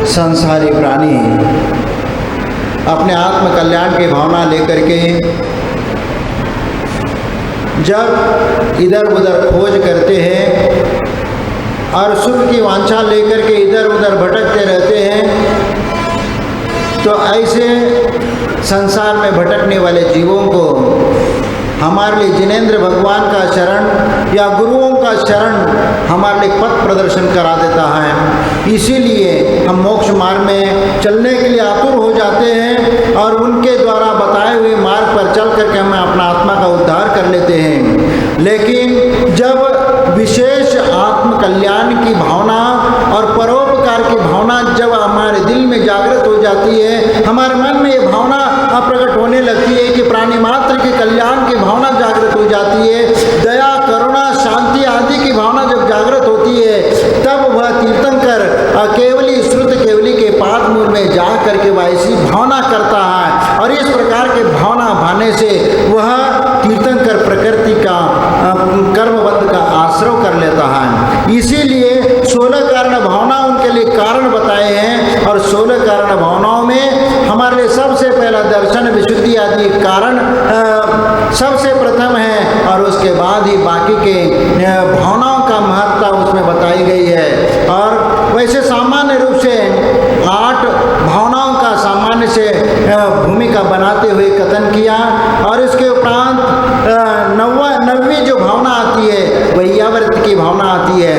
संसारी प्राणी अपने आत्म कल्याण की भावना लेकर के जब इधर उधर खोज करते हैं और सुख की वांछा लेकर के इधर उधर भटकते रहते हैं, तो ऐसे संसार में भटकने वाले जीवों को हमारे लिए जिनेंद्र भगवान का शरण या गुरुओं का शरण हमारे लिए पथ प्रदर्शन करा देता है। इसीलिए हम मोक्ष मार्ग में चलने के लिए आतुर हो जाते हैं और उनके द्वारा बताए हुए मार्ग पर चल करके हम अपना आत्मा का उद्धार कर लेते हैं। लेकिन जब विशेष आत्म कल्याण की भावना और परोपकार की भावना जब हमारे दिल में जागृत हो जाती है, हमारे मन में ये भावना प्रकट होने लगती है कि प्राणी मात्र के कल्याण की भावना जागृत हो जाती है, दया करुणा शांति आदि की भावना जब जागृत होती है, तब वह तीर्थंकर केवली श्रुत केवली के पाद मूल में जा करके वह ऐसी भावना करता है और इस प्रकार के भावना भाने से वह तीर्थंकर प्रकृति का कर्मबंध का आश्रय कर लेता है। इसीलिए 16 कारण भावना उनके लिए कारण बताए हैं और 16 कारण भावनाओं में हमारे लिए सबसे पहला दर्शन विशुद्धि आदि कारण सबसे प्रथम है और उसके बाद ही बाकी के भावनाओं का महत्ता उसमें बताई गई है। और वैसे सामान्य रूप से 8 भावनाओं का सामान्य से भूमिका बनाते हुए कथन किया और इसके उपरांत 9वीं जो भावना आती है वैयावृत्ति की भावना आती है।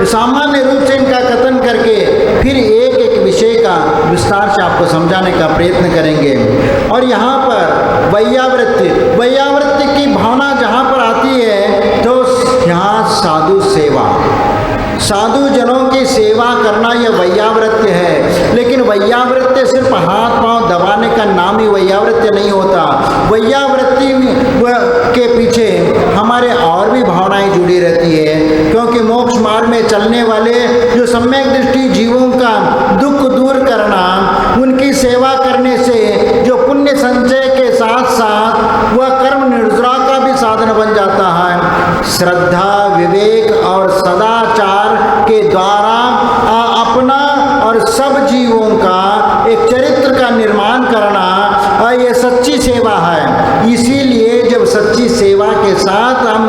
सामान्य रूप से इनका कथन करके फिर एक एक विषय का विस्तार से आपको समझाने का प्रयत्न करेंगे। और यहाँ पर वैयावृत्ति की भावना जहाँ पर आती है तो यहाँ साधु सेवा, साधु जनों की सेवा करना यह वैयावृत्ति है। लेकिन वैयावृत्ति सिर्फ हाथ पांव दबाने का नाम ही वैयावृत्ति नहीं होता। वैयावृत्ति के पीछे हमारे और भी भावनाएं जुड़ी रहती है, क्योंकि मोक्ष मार्ग में चलने वाले जो सम्यक दृष्टि जीवों का दुख दूर करना, उनकी सेवा करने से जो पुण्य संचय के साथ साथ वह कर्म निर्जरा का भी साधन बन जाता है। श्रद्धा विवेक और सदाचार के द्वारा अपना और सब जीवों का एक चरित्र का निर्माण करना ये सच्ची सेवा है। इसीलिए जब सच्ची सेवा के साथ हम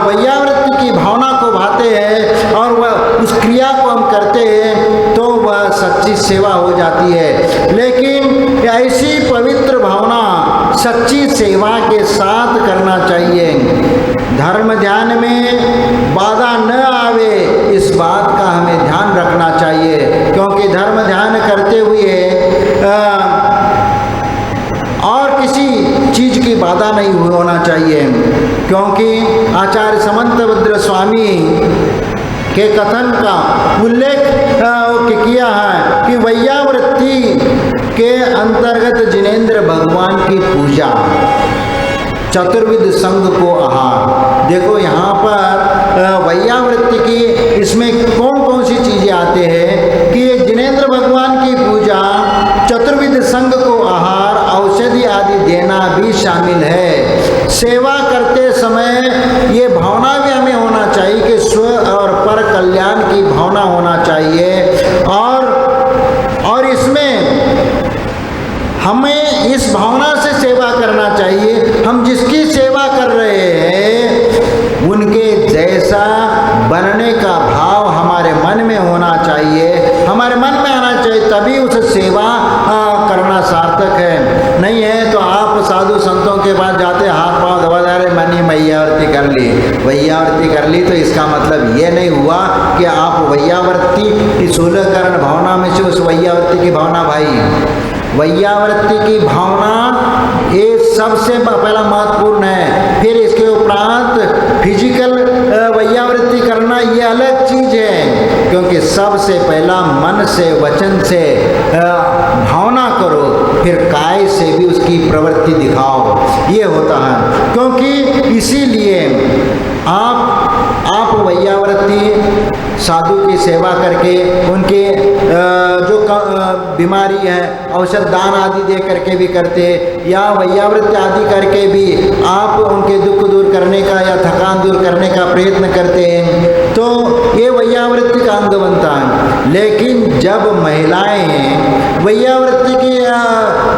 वैयावृत्ति की भावना को भाते हैं और वह उस क्रिया को हम करते हैं तो वह सच्ची सेवा हो जाती है। लेकिन ऐसी पवित्र भावना सच्ची सेवा के साथ करना चाहिए। धर्म ध्यान में बाधा न आवे, इस बात का हमें ध्यान रखना चाहिए, क्योंकि धर्म ध्यान करते हुए और किसी चीज की बाधा नहीं होना चाहिए। क्योंकि आचार्य समंतभद्र स्वामी के कथन का उल्लेख किया है कि वैयावृत्ति के अंतर्गत जिनेंद्र भगवान की पूजा, चतुर्विध संघ को आहार। देखो यहाँ पर वैयावृत्ति की इसमें कौन कौन सी चीजें आते हैं कि ये जिनेंद्र भगवान की पूजा, चतुर्विध संघ को आहार, औषधि आदि देना भी शामिल है। सेवा करते समय ये भावना भी हमें होना चाहिए कि स्व और पर कल्याण की भावना होना चाहिए और इसमें हमें इस भावना से सेवा करना चाहिए। हम जिसकी सेवा कर रहे हैं उनके जैसा बनने का भाव हमारे मन में होना चाहिए, हमारे मन में आना चाहिए, तभी उस सेवा करना सार्थक है। नहीं है तो आप साधु संतों के पास जाते हाथ पांव दबा जा रहे, मैंने वैयावृत्ति कर ली, वैयावृत्ति कर ली, तो इसका मतलब ये नहीं हुआ कि आप वैयावृत्ति की 16 कारण भावना में से उस वैयावृत्ति की भावना वैयावृत्ति की भावना ये सबसे पहला महत्वपूर्ण है। फिर इसके उपरांत फिजिकल वैयावृत्ति करना ये अलग चीज है, क्योंकि सबसे पहला मन से वचन से भावना करो, फिर काय से भी उसकी प्रवृत्ति दिखाओ, ये होता है। क्योंकि इसीलिए आप वैयावृत्ति साधु की सेवा करके उनके जो बीमारी है औषध दान आदि दे करके भी करते, या वैयावृत्ति आदि करके भी आप उनके दुख दूर करने का या थकान थकान दूर करने का प्रयत्न करते हैं, तो ये वैयावृत्ति का अंग बनता है। लेकिन जब महिलाएं वैयावृत्ति की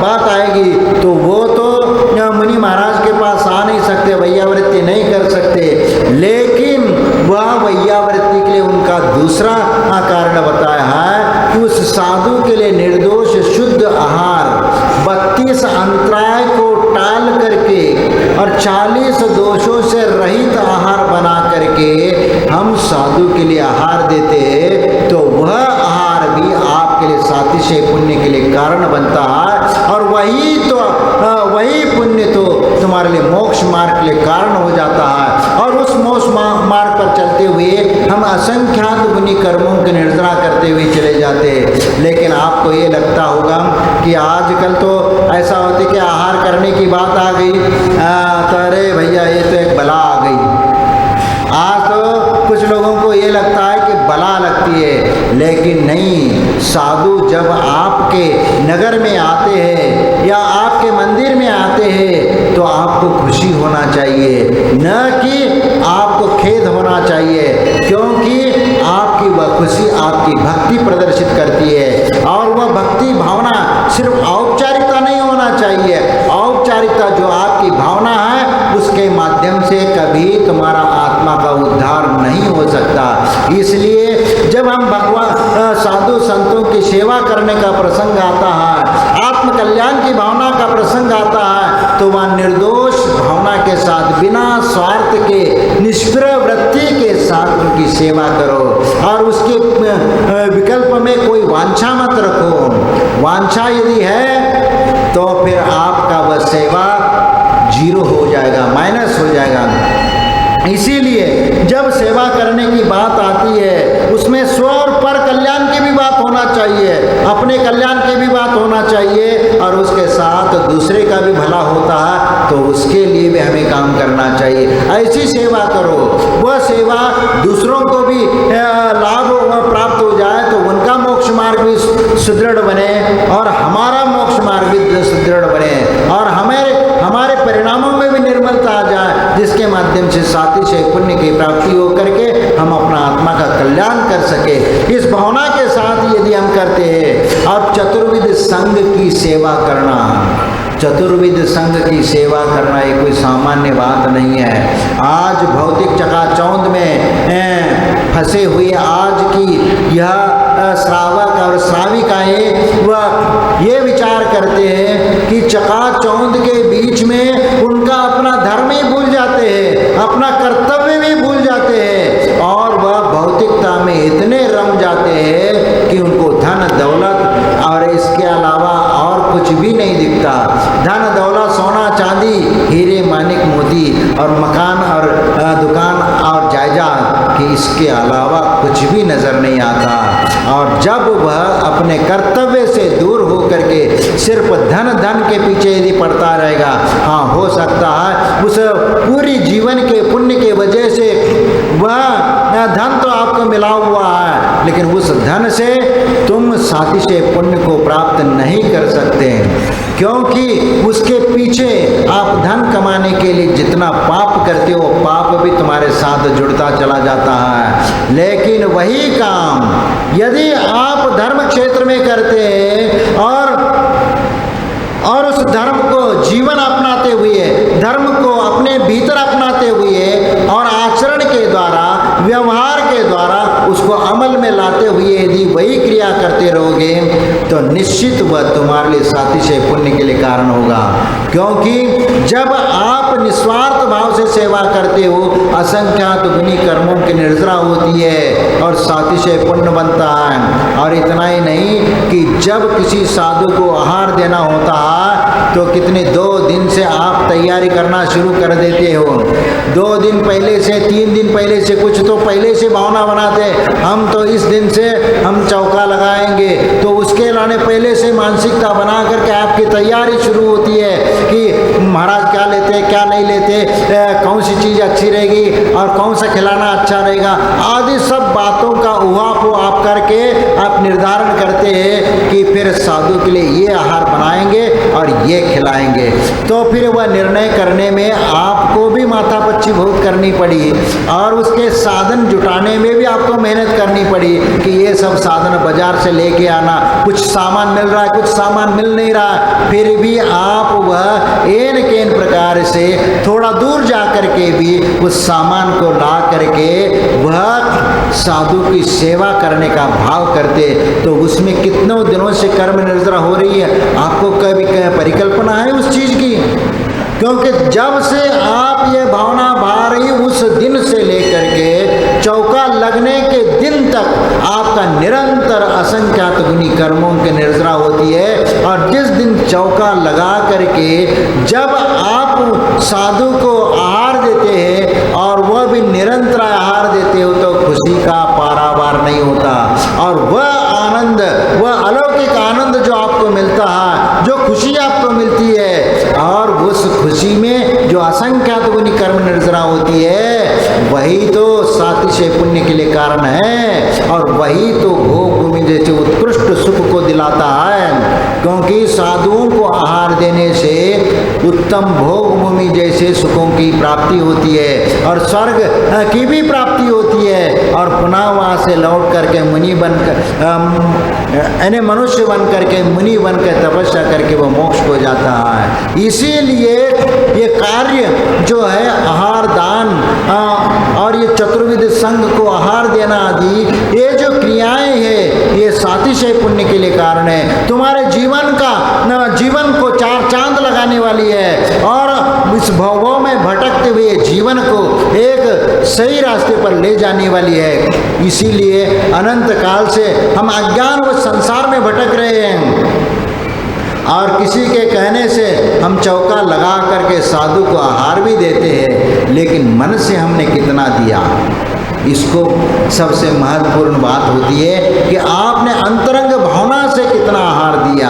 बात आएगी तो वो तो मुनि महाराज के पास आ नहीं सकते, वैयावृत्ति नहीं कर सकते, लेकिन वह वैयावृत्ति के लिए उनका दूसरा कारण बताया है कि उस साधु के लिए निर्दोष शुद्ध आहार 32 अंतराय को टाल करके और 40 दोषों से रहित आहार बना करके हम साधु के लिए आहार देते, तो वह आहार भी आपके लिए सातिशय पुण्य के लिए कारण बनता है, और वही पुण्य तो तुम्हारे लिए मोक्ष मार्ग के लिए कारण हो जाता है। और उस मोक्ष मार्ग पर चलते हुए हम असंख्यात पुण्य कर्मों की निर्जरा करते हुए चले जाते हैं। लेकिन आपको ये लगता होगा कि आजकल तो ऐसा होता है कि आहार करने की बात आ गई तो अरे भैया ये तो एक बला आ गई। आज तो कुछ लोगों को ये लगता है कि बला लगती है, लेकिन नहीं, साधु जब आपके नगर में आते हैं या आपके मंदिर में आते हैं तो आपको खुशी होना चाहिए, न कि आपको खेद होना चाहिए, क्योंकि आपकी वह खुशी आपकी भक्ति प्रदर्शित करती है। और वह भक्ति भावना सिर्फ औपचारिकता नहीं होना चाहिए, औपचारिकता जो आपकी भावना है उसके माध्यम से कभी तुम्हारा आत्मा का उद्धार नहीं हो सकता। इसलिए जब हम भगवान साधु संतों की सेवा करने का प्रसंग आता है, आत्म कल्याण की भावना का प्रसंग आता है, तो वह निर्दोष भावना के साथ बिना स्वार्थ के निष्क्रिय वृत्ति के साथ उनकी सेवा करो, और उसके विकल्प में कोई वांछा मत रखो। वांछा यदि है तो फिर आपका वह सेवा जीरो हो जाएगा, माइनस हो जाएगा। इसीलिए जब सेवा करने की बात आती है उसमें स्व और पर कल्याण की भी बात होना चाहिए, अपने कल्याण की भी बात होना चाहिए, और उसके साथ दूसरे का भी भला होता है तो उसके लिए भी हमें काम करना चाहिए। ऐसी सेवा करो, वह सेवा दूसरों को भी लाभ प्राप्त हो जाए तो उनका मोक्ष मार्ग भी सुदृढ़ बने और हमारा मोक्ष मार्ग भी सुदृढ़ बने, और हमारे परिणामों में भी निर्मलता आ जाए, जिसके माध्यम से सातिशय पुण्य की प्राप्ति हो करके हम अपना आत्मा का कल्याण कर सके। इस भावना के साथ यदि हम करते हैं, अब चतुर्विध संघ की सेवा करना, चतुर्विध संघ की सेवा करना ये कोई सामान्य बात नहीं है। आज भौतिक चकाचौंध में फंसे हुए आज की यह श्रावक और श्राविकाएं वह ये विचार करते हैं कि चकाचौंध के बीच में उनका अपना धर्म ही भूल जाते हैं, अपना कर्तव्य भी भूल जाते हैं, और वह भौतिकता में इतने रम जाते हैं कि उनको धन दौलत और इसके अलावा और कुछ भी नहीं दिखता। धन दौलत सोना चांदी हीरे मानिक मोती और मकान और दुकान और जायदाद कि इसके अलावा कुछ भी नजर नहीं आता। और जब वह अपने कर्तव्य से दूर हो करके सिर्फ धन के पीछे यदि पड़ता रहेगा, हाँ हो सकता है उस पूरी जीवन के पुण्य के वजह से वह धन तो आपको मिला हुआ है, लेकिन उस धन से तुम सातिशय पुण्य को प्राप्त नहीं कर सकते, क्योंकि उसके पीछे आप धन कमाने के लिए जितना पाप करते हो पाप भी तुम्हारे साथ जुड़ता चला जाता है। लेकिन वही काम यदि आप धर्म क्षेत्र में करते हैं और उस धर्म को जीवन अपनाते हुए, धर्म को अपने भीतर अपनाते हुए और आचरण के द्वारा, व्यवहार के द्वारा उसको अमल में लाते हुए यदि वही क्रिया करते रहोगे तो निश्चित वह तुम्हारे लिए सातिशय पुण्य के लिए कारण होगा। क्योंकि जब आप निस्वार्थ भाव से सेवा करते हो, असंख्यात गुनी कर्मों की निर्जरा होती है और सातिशय पुण्य बनता है। और इतना ही नहीं कि जब किसी साधु को आहार देना होता है तो कितने 2 दिन से आप तैयारी करना शुरू कर देते हो। 2 दिन पहले से, 3 दिन पहले से, कुछ तो पहले से भावना बनाते, हम तो इस दिन से हम चौका लगाएंगे, तो उसके लाने पहले से मानसिकता बना करके आपकी तैयारी शुरू होती है कि महाराज क्या लेते ले क्या नहीं लेते, कौन सी चीज़ अच्छी रहेगी और कौन सा खिलाना अच्छा रहेगा, आदि सब बातों का उहापोह आप करके आप निर्धारण करते हैं कि फिर साधु के लिए ये आहार बनाएंगे और ये खिलाएंगे। तो फिर वह निर्णय करने में आपको भी माथापच्ची बहुत करनी पड़ी और उसके साधन जुटाने में भी आपको मेहनत करनी पड़ी कि ये सब साधन बाजार से लेके आना, कुछ सामान मिल रहा है, कुछ सामान मिल नहीं रहा, फिर भी आप वह एन केन प्रकार से थोड़ा दूर जा करके भी उस सामान को ला करके वह साधु की सेवा करने का भाव करते, तो उसमें कितनों दिनों से कर्म निर्जरा हो रही है, आपको कभी परिकल्पना है उस चीज़ की? क्योंकि जब से आप ये भावना भा रही उस दिन से लेकर के चौका लगने के दिन तक आपका निरंतर असंख्यात गुनी कर्मों की निर्जरा होती है। और जिस दिन चौका लगा करके जब आप साधु को आहार देते हैं और वह भी निरंतर आहार देते हो तो खुशी का पारावार नहीं होता। और वह आनंद, वह अलौकिक आनंद जो आपको मिलता है, जो खुशी आपको मिलती है, और उस खुशी में जो असंख्यात गुनी कर्म निर्जरा होती है, वही तो सातिशय पुण्य के लिए कारण है और वही तो भोग भूमि जैसे उत्कृष्ट सुख को दिलाता है। क्योंकि साधुओं को आहार देने से उत्तम भोग भूमि जैसे सुखों की प्राप्ति होती है और स्वर्ग की भी प्राप्ति होती है और पुनः वहाँ से लौट करके मुनि बनकर यानी मनुष्य बन करके मुनि बनकर तपस्या करके वो मोक्ष हो जाता है। इसीलिए ये कार्य जो है आहार दान और ये चतुर्विध संघ को आहार देना आदि ये जो क्रियाएं हैं ये सातिशय पुण्य के लिए कारण है। तुम्हारे जीवन को चार चांद लगाने वाली है और इस भवों में भटकते हुए जीवन को एक सही रास्ते पर ले जाने वाली है। इसीलिए अनंत काल से हम अज्ञान व संसार में भटक रहे हैं और किसी के कहने से हम चौका लगा करके साधु को आहार भी देते हैं, लेकिन मन से हमने कितना दिया, इसको सबसे महत्वपूर्ण बात होती है कि आपने अंतरंग भावना से कितना आहार दिया,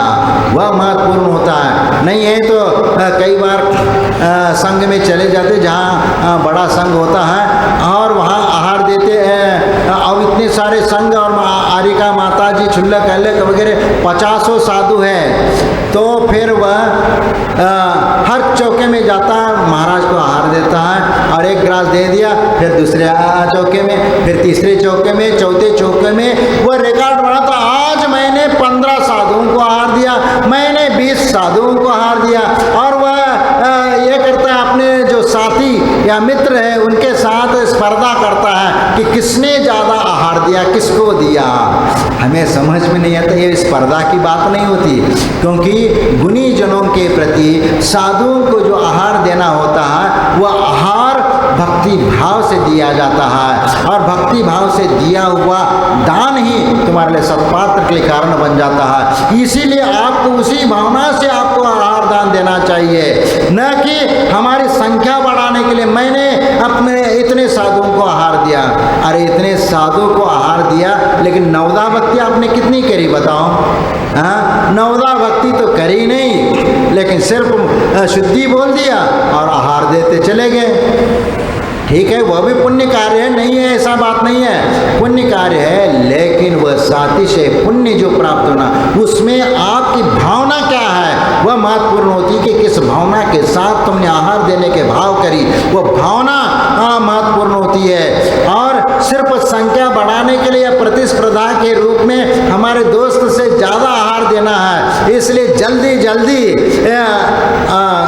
वह महत्वपूर्ण होता है। नहीं है तो कई बार संघ में चले जाते जहाँ बड़ा संघ होता है और वहाँ आहार देते हैं। अब इतने सारे संघ और आरिका माता जी छुल्लक अल्लक वगैरह 50 साधु हैं, तो फिर वह हर चौके में जाता है, महाराज को आहार देता है और एक गिलास दे दिया, फिर दूसरे चौके में, फिर तीसरे चौके में, चौथे चौके में वह रिकॉर्ड बढ़ाता, आज मैंने 15 साधुओं को आहार दिया, मैंने 20 साधुओं को आहार दिया। और वह ये करता है अपने जो साथी या मित्र है उनके साथ स्पर्धा करता है कि किसने ज़्यादा आहार दिया, किसको दिया। हमें समझ में नहीं आता, ये स्पर्धा की बात नहीं होती, क्योंकि गुणी जनों के प्रति साधुओं को जो आहार देना होता है वह आहार भक्ति भाव से दिया जाता है और भक्ति भाव से दिया हुआ दान ही तुम्हारे लिए सत्पात्र के कारण बन जाता है। इसीलिए आपको उसी भावना से आपको आहार दान देना चाहिए, न कि हमारी संख्या बढ़ाने के लिए मैंने अपने इतने साधुओं को आहार दिया। अरे इतने साधुओं को आहार दिया, लेकिन नवदा भक्ति आपने कितनी करी बताओ? हाँ, नवदा भक्ति तो करी नहीं, लेकिन सिर्फ शुद्धि बोल दिया और आहार देते चले गए। ठीक है, वह भी पुण्य कार्य है, नहीं है ऐसा बात नहीं है, पुण्य कार्य है, लेकिन वह सातिशय पुण्य जो प्राप्त होना उसमें आपकी भावना क्या है वह महत्वपूर्ण होती है कि किस भावना के साथ तुमने आहार देने के भाव करी, वह भावना महत्वपूर्ण होती है। और सिर्फ संख्या बढ़ाने के लिए या प्रतिस्पर्धा के रूप में हमारे दोस्त से ज़्यादा आहार देना है, इसलिए जल्दी जल्दी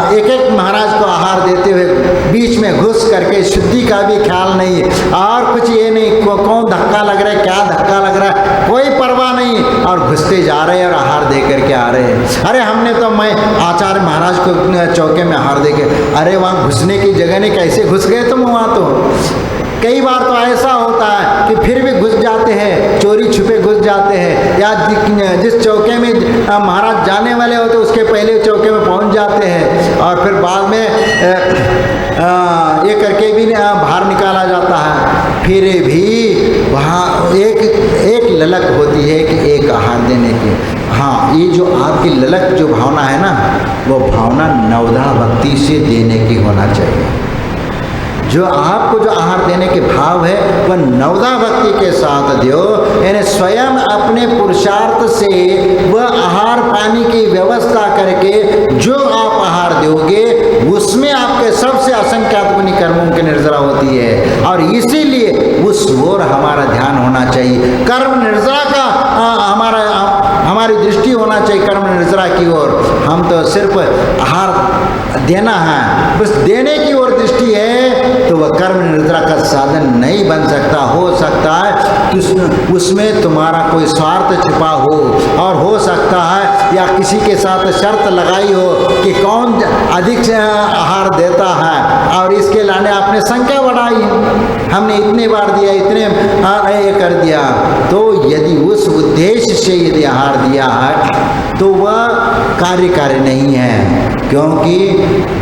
एक एक महाराज को आहार देते हुए बीच में घुस करके शुद्धि का भी ख्याल नहीं और कुछ ये नहीं कौन धक्का लग रहा है, क्या धक्का लग रहा है, कोई परवाह नहीं, और घुसते जा रहे हैं और आहार दे करके आ रहे हैं। अरे हमने तो मैं आचार्य महाराज को चौके में आहार दे के, अरे वहाँ घुसने की जगह नहीं, कैसे घुस गए तुम वहाँ? तो कई बार तो ऐसा होता है कि फिर भी घुस जाते हैं, चोरी छुपे घुस जाते हैं, या जिस चौके में महाराज जाने वाले होते उसके पहले चौके में पहुंच जाते हैं और फिर बाद में ये करके भी बाहर निकाला जाता है। फिर भी वहाँ एक ललक होती है कि एक आहार देने की। हाँ, ये जो आपकी ललक जो भावना है ना, वो भावना नवधा भक्ति से देने की होना चाहिए। जो आपको जो आहार देने के भाव है वह नवधा भक्ति के साथ दो, यानी स्वयं अपने पुरुषार्थ से वह आहार पानी की व्यवस्था करके जो आप आहार दोगे उसमें आपके सबसे असंख्यात गुणी कर्मों की निर्जरा होती है। और इसीलिए उस ओर हमारा ध्यान होना चाहिए, कर्म निर्जरा का हमारी दृष्टि होना चाहिए कर्म निर्जरा की ओर। हम तो सिर्फ आहार देना है, बस देने की ओर दृष्टि है तो वह कर्म निर्जरा का साधन नहीं बन सकता। हो सकता है उसमें तुम्हारा कोई स्वार्थ छिपा हो, और हो सकता है या किसी के साथ शर्त लगाई हो कि कौन अधिक आहार देता है, और इसके लाने आपने संख्या बढ़ाई, हमने इतने बार दिया, इतने ये कर दिया। तो यदि उस उद्देश्य से यदि आहार दिया है तो वह कार्यकारी नहीं है, क्योंकि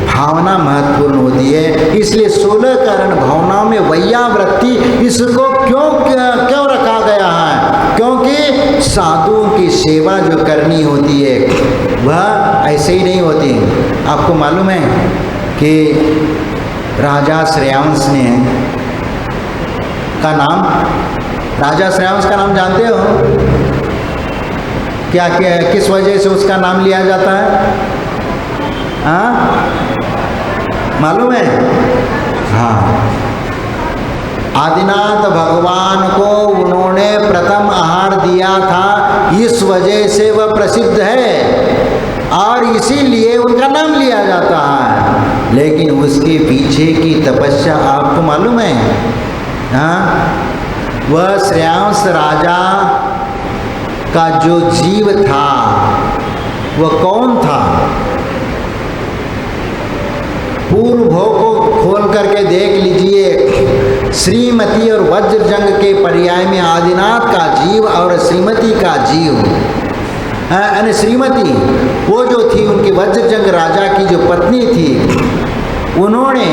भावना महत्वपूर्ण होती है। इसलिए 16 कारण भावनाओं में वैयावृत्ति इसको क्यों रखा गया है, क्योंकि साधुओं की सेवा जो करनी होती है वह ऐसे ही नहीं होती। आपको मालूम है कि राजा श्रेयांश ने का नाम, राजा श्रेयांश का नाम जानते हो क्या? किस वजह से उसका नाम लिया जाता है? हाँ, मालूम है? हाँ, आदिनाथ भगवान को उन्होंने प्रथम आहार दिया था, इस वजह से वह प्रसिद्ध है और इसीलिए उनका नाम लिया जाता है। लेकिन उसके पीछे की तपस्या आपको मालूम है? हाँ, वह श्रेयांश राजा का जो जीव था वह कौन था? पूर्व भोग को खोल करके देख लीजिए। श्रीमती और वज्रजंग के पर्याय में आदिनाथ का जीव और श्रीमती का जीव, यानी श्रीमती वो जो थी उनकी वज्रजंग राजा की जो पत्नी थी, उन्होंने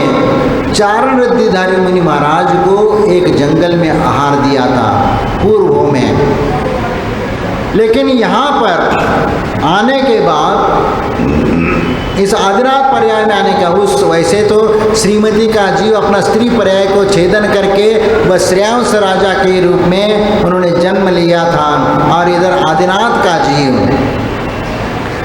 चारण रिद्धिधारी मुनि महाराज को एक जंगल में आहार दिया था पूर्व में। लेकिन यहाँ पर आने के बाद इस आदिनाथ पर्याय में आने का उस वैसे तो श्रीमती का जीव अपना स्त्री पर्याय को छेदन करके वह श्रेयांश राजा के रूप में उन्होंने जन्म लिया था, और इधर आदिनाथ का जीव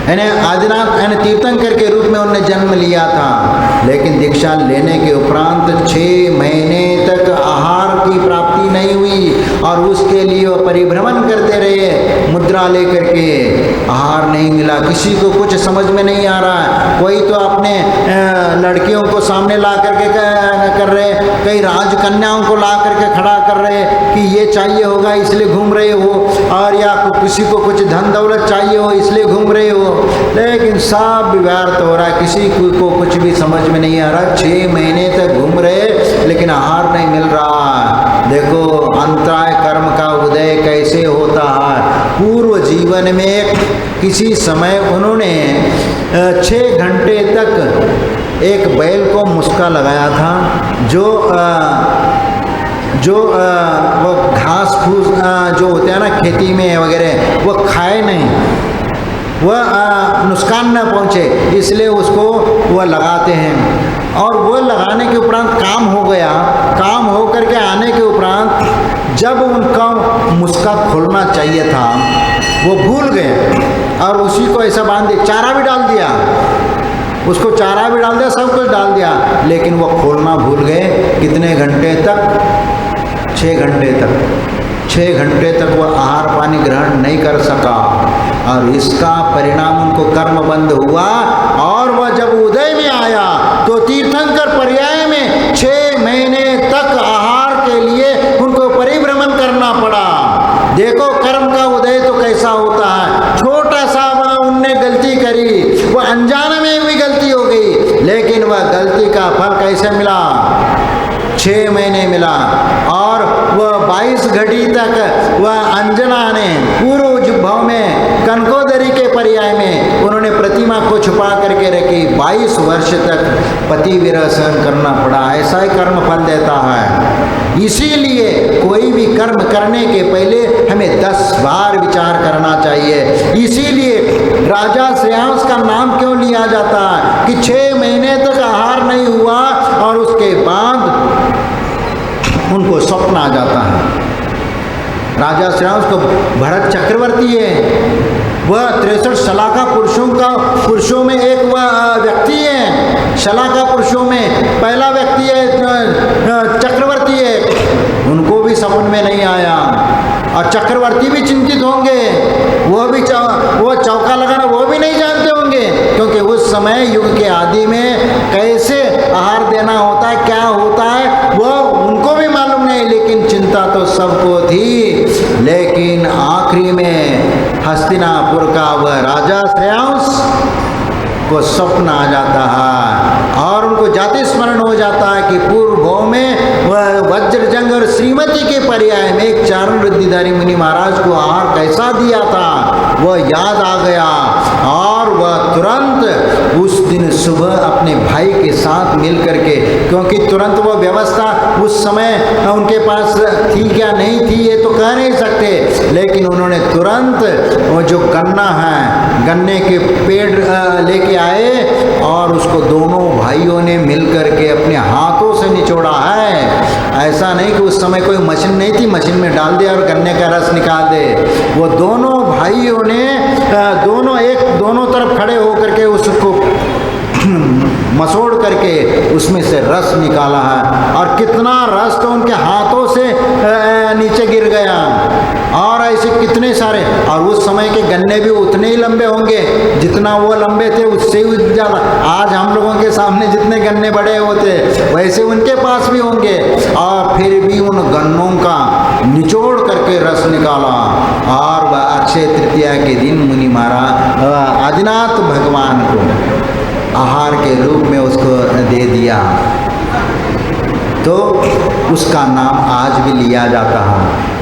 यानी आदिनाथ यानी तीर्थंकर के रूप में उन्होंने जन्म लिया था। लेकिन दीक्षा लेने के उपरांत 6 महीने तक आहार की प्राप्ति नहीं हुई और उसके लिए वो परिभ्रमण करते रहे, मुद्रा लेकर के आहार नहीं मिला। किसी को कुछ समझ में नहीं आ रहा है, कोई तो अपने लड़कियों को सामने ला करके कर रहे, कई राजकन्याओं को ला करके खड़ा कर रहे कि ये चाहिए होगा इसलिए घूम रहे हो, और या किसी को कुछ धन दौलत चाहिए हो इसलिए घूम रहे हो। लेकिन सब व्यर्थ हो रहा है, किसी को कुछ भी समझ में नहीं आ रहा। 6 महीने तक घूम रहे लेकिन आहार नहीं मिल रहा। देखो अंतराय कर्म का उदय कैसे होता है। पूर्व जीवन में किसी समय उन्होंने 6 घंटे तक एक बैल को मुस्का लगाया था, जो वो घास फूस जो होते हैं ना खेती में वगैरह वो खाए नहीं, वह नुकसान न पहुँचे, इसलिए उसको वह लगाते हैं। और वो लगाने के उपरांत काम हो गया, काम हो करके आने के उपरांत जब उनका मुस्का खोलना चाहिए था वो भूल गए और उसी को ऐसा बांध दिया, चारा भी डाल दिया, उसको चारा भी डाल दिया, सब कुछ डाल दिया, लेकिन वो खोलना भूल गए। कितने घंटे तक? 6 घंटे तक। 6 घंटे तक वह आहार पानी ग्रहण नहीं कर सका और इसका परिणाम उनको कर्म बंद हुआ। और वह जब उदय में आया तो तीर्थंकर पर्याय में 6 महीने तक आहार के लिए उनको परिभ्रमण करना पड़ा। देखो कर्म का उदय तो कैसा होता है। छोटा सा उनने गलती करी, वह अनजाने में भी गलती हो गई, लेकिन वह गलती का फल कैसे मिला? 6 महीने मिला। और वह 22 घड़ी तक वह अंजना ने पूर्व भाव में कनकोदरी के पर्याय में उन्होंने प्रतिमा को छुपा करके रखी। 22 वर्ष तक पति विरह सहन करना पड़ा। ऐसा ही कर्म फल देता है। इसीलिए कोई भी कर्म करने के पहले हमें 10 बार विचार करना चाहिए। इसीलिए राजा श्रेयांस का नाम क्यों लिया जाता है कि 6 महीने तक आहार नहीं हुआ और उसके बाद उनको स्वप्न आ जाता है। राजा श्रेयांस को भरत चक्रवर्ती है, वह 63 शलाका पुरुषों में एक वह व्यक्ति है। शलाका पुरुषों में पहला व्यक्ति है, चक्रवर्ती है। उनको भी सपन में नहीं आया और चक्रवर्ती भी चिंतित होंगे। वो चौका लगाना वो भी नहीं जानते होंगे, क्योंकि उस समय युग के आदि में कैसे आहार देना होता है, क्या होता है, वो उनको भी मालूम नहीं। लेकिन चिंता तो सबको थी। लेकिन आखिरी में हस्तिनापुर का वह राजा श्रेयांस को स्वप्न आ जाता है और उनको जाति स्मरण हो जाता है कि पूर्व भव में वह वज्रजंग और श्रीमती के पर्याय में एक चारण वृद्धिधारी मुनि महाराज को आहार कैसा दिया था वह याद आ गया और वह तुरंत उस दिन सुबह अपने भाई के साथ मिल करके, क्योंकि तुरंत वो व्यवस्था उस समय उनके पास थी क्या नहीं थी ये तो कह नहीं सकते, लेकिन उन्होंने तुरंत वो जो गन्ना है गन्ने के पेड़ लेके आए और उसको दोनों भाइयों ने मिल करके अपने हाथों से निचोड़ा है। ऐसा नहीं कि उस समय कोई मशीन नहीं थी, मशीन में डाल दे और गन्ने का रस निकाल दे। वो दोनों भाइयों ने दोनों तरफ खड़े होकर के उसको मसोड़ करके उसमें से रस निकाला है और कितना रस तो उनके हाथों से नीचे गिर गया और ऐसे कितने सारे। और उस समय के गन्ने भी उतने ही लंबे होंगे जितना वो लंबे थे, उससे ही ज़्यादा। आज हम लोगों के सामने जितने गन्ने बड़े होते वैसे उनके पास भी होंगे और फिर भी उन गन्नों का निचोड़ करके रस निकाला और वह अक्षय तृतीया के दिन मुनि महाराज आदिनाथ भगवान को आहार के रूप में उसको दे दिया, तो उसका नाम आज भी लिया जाता है।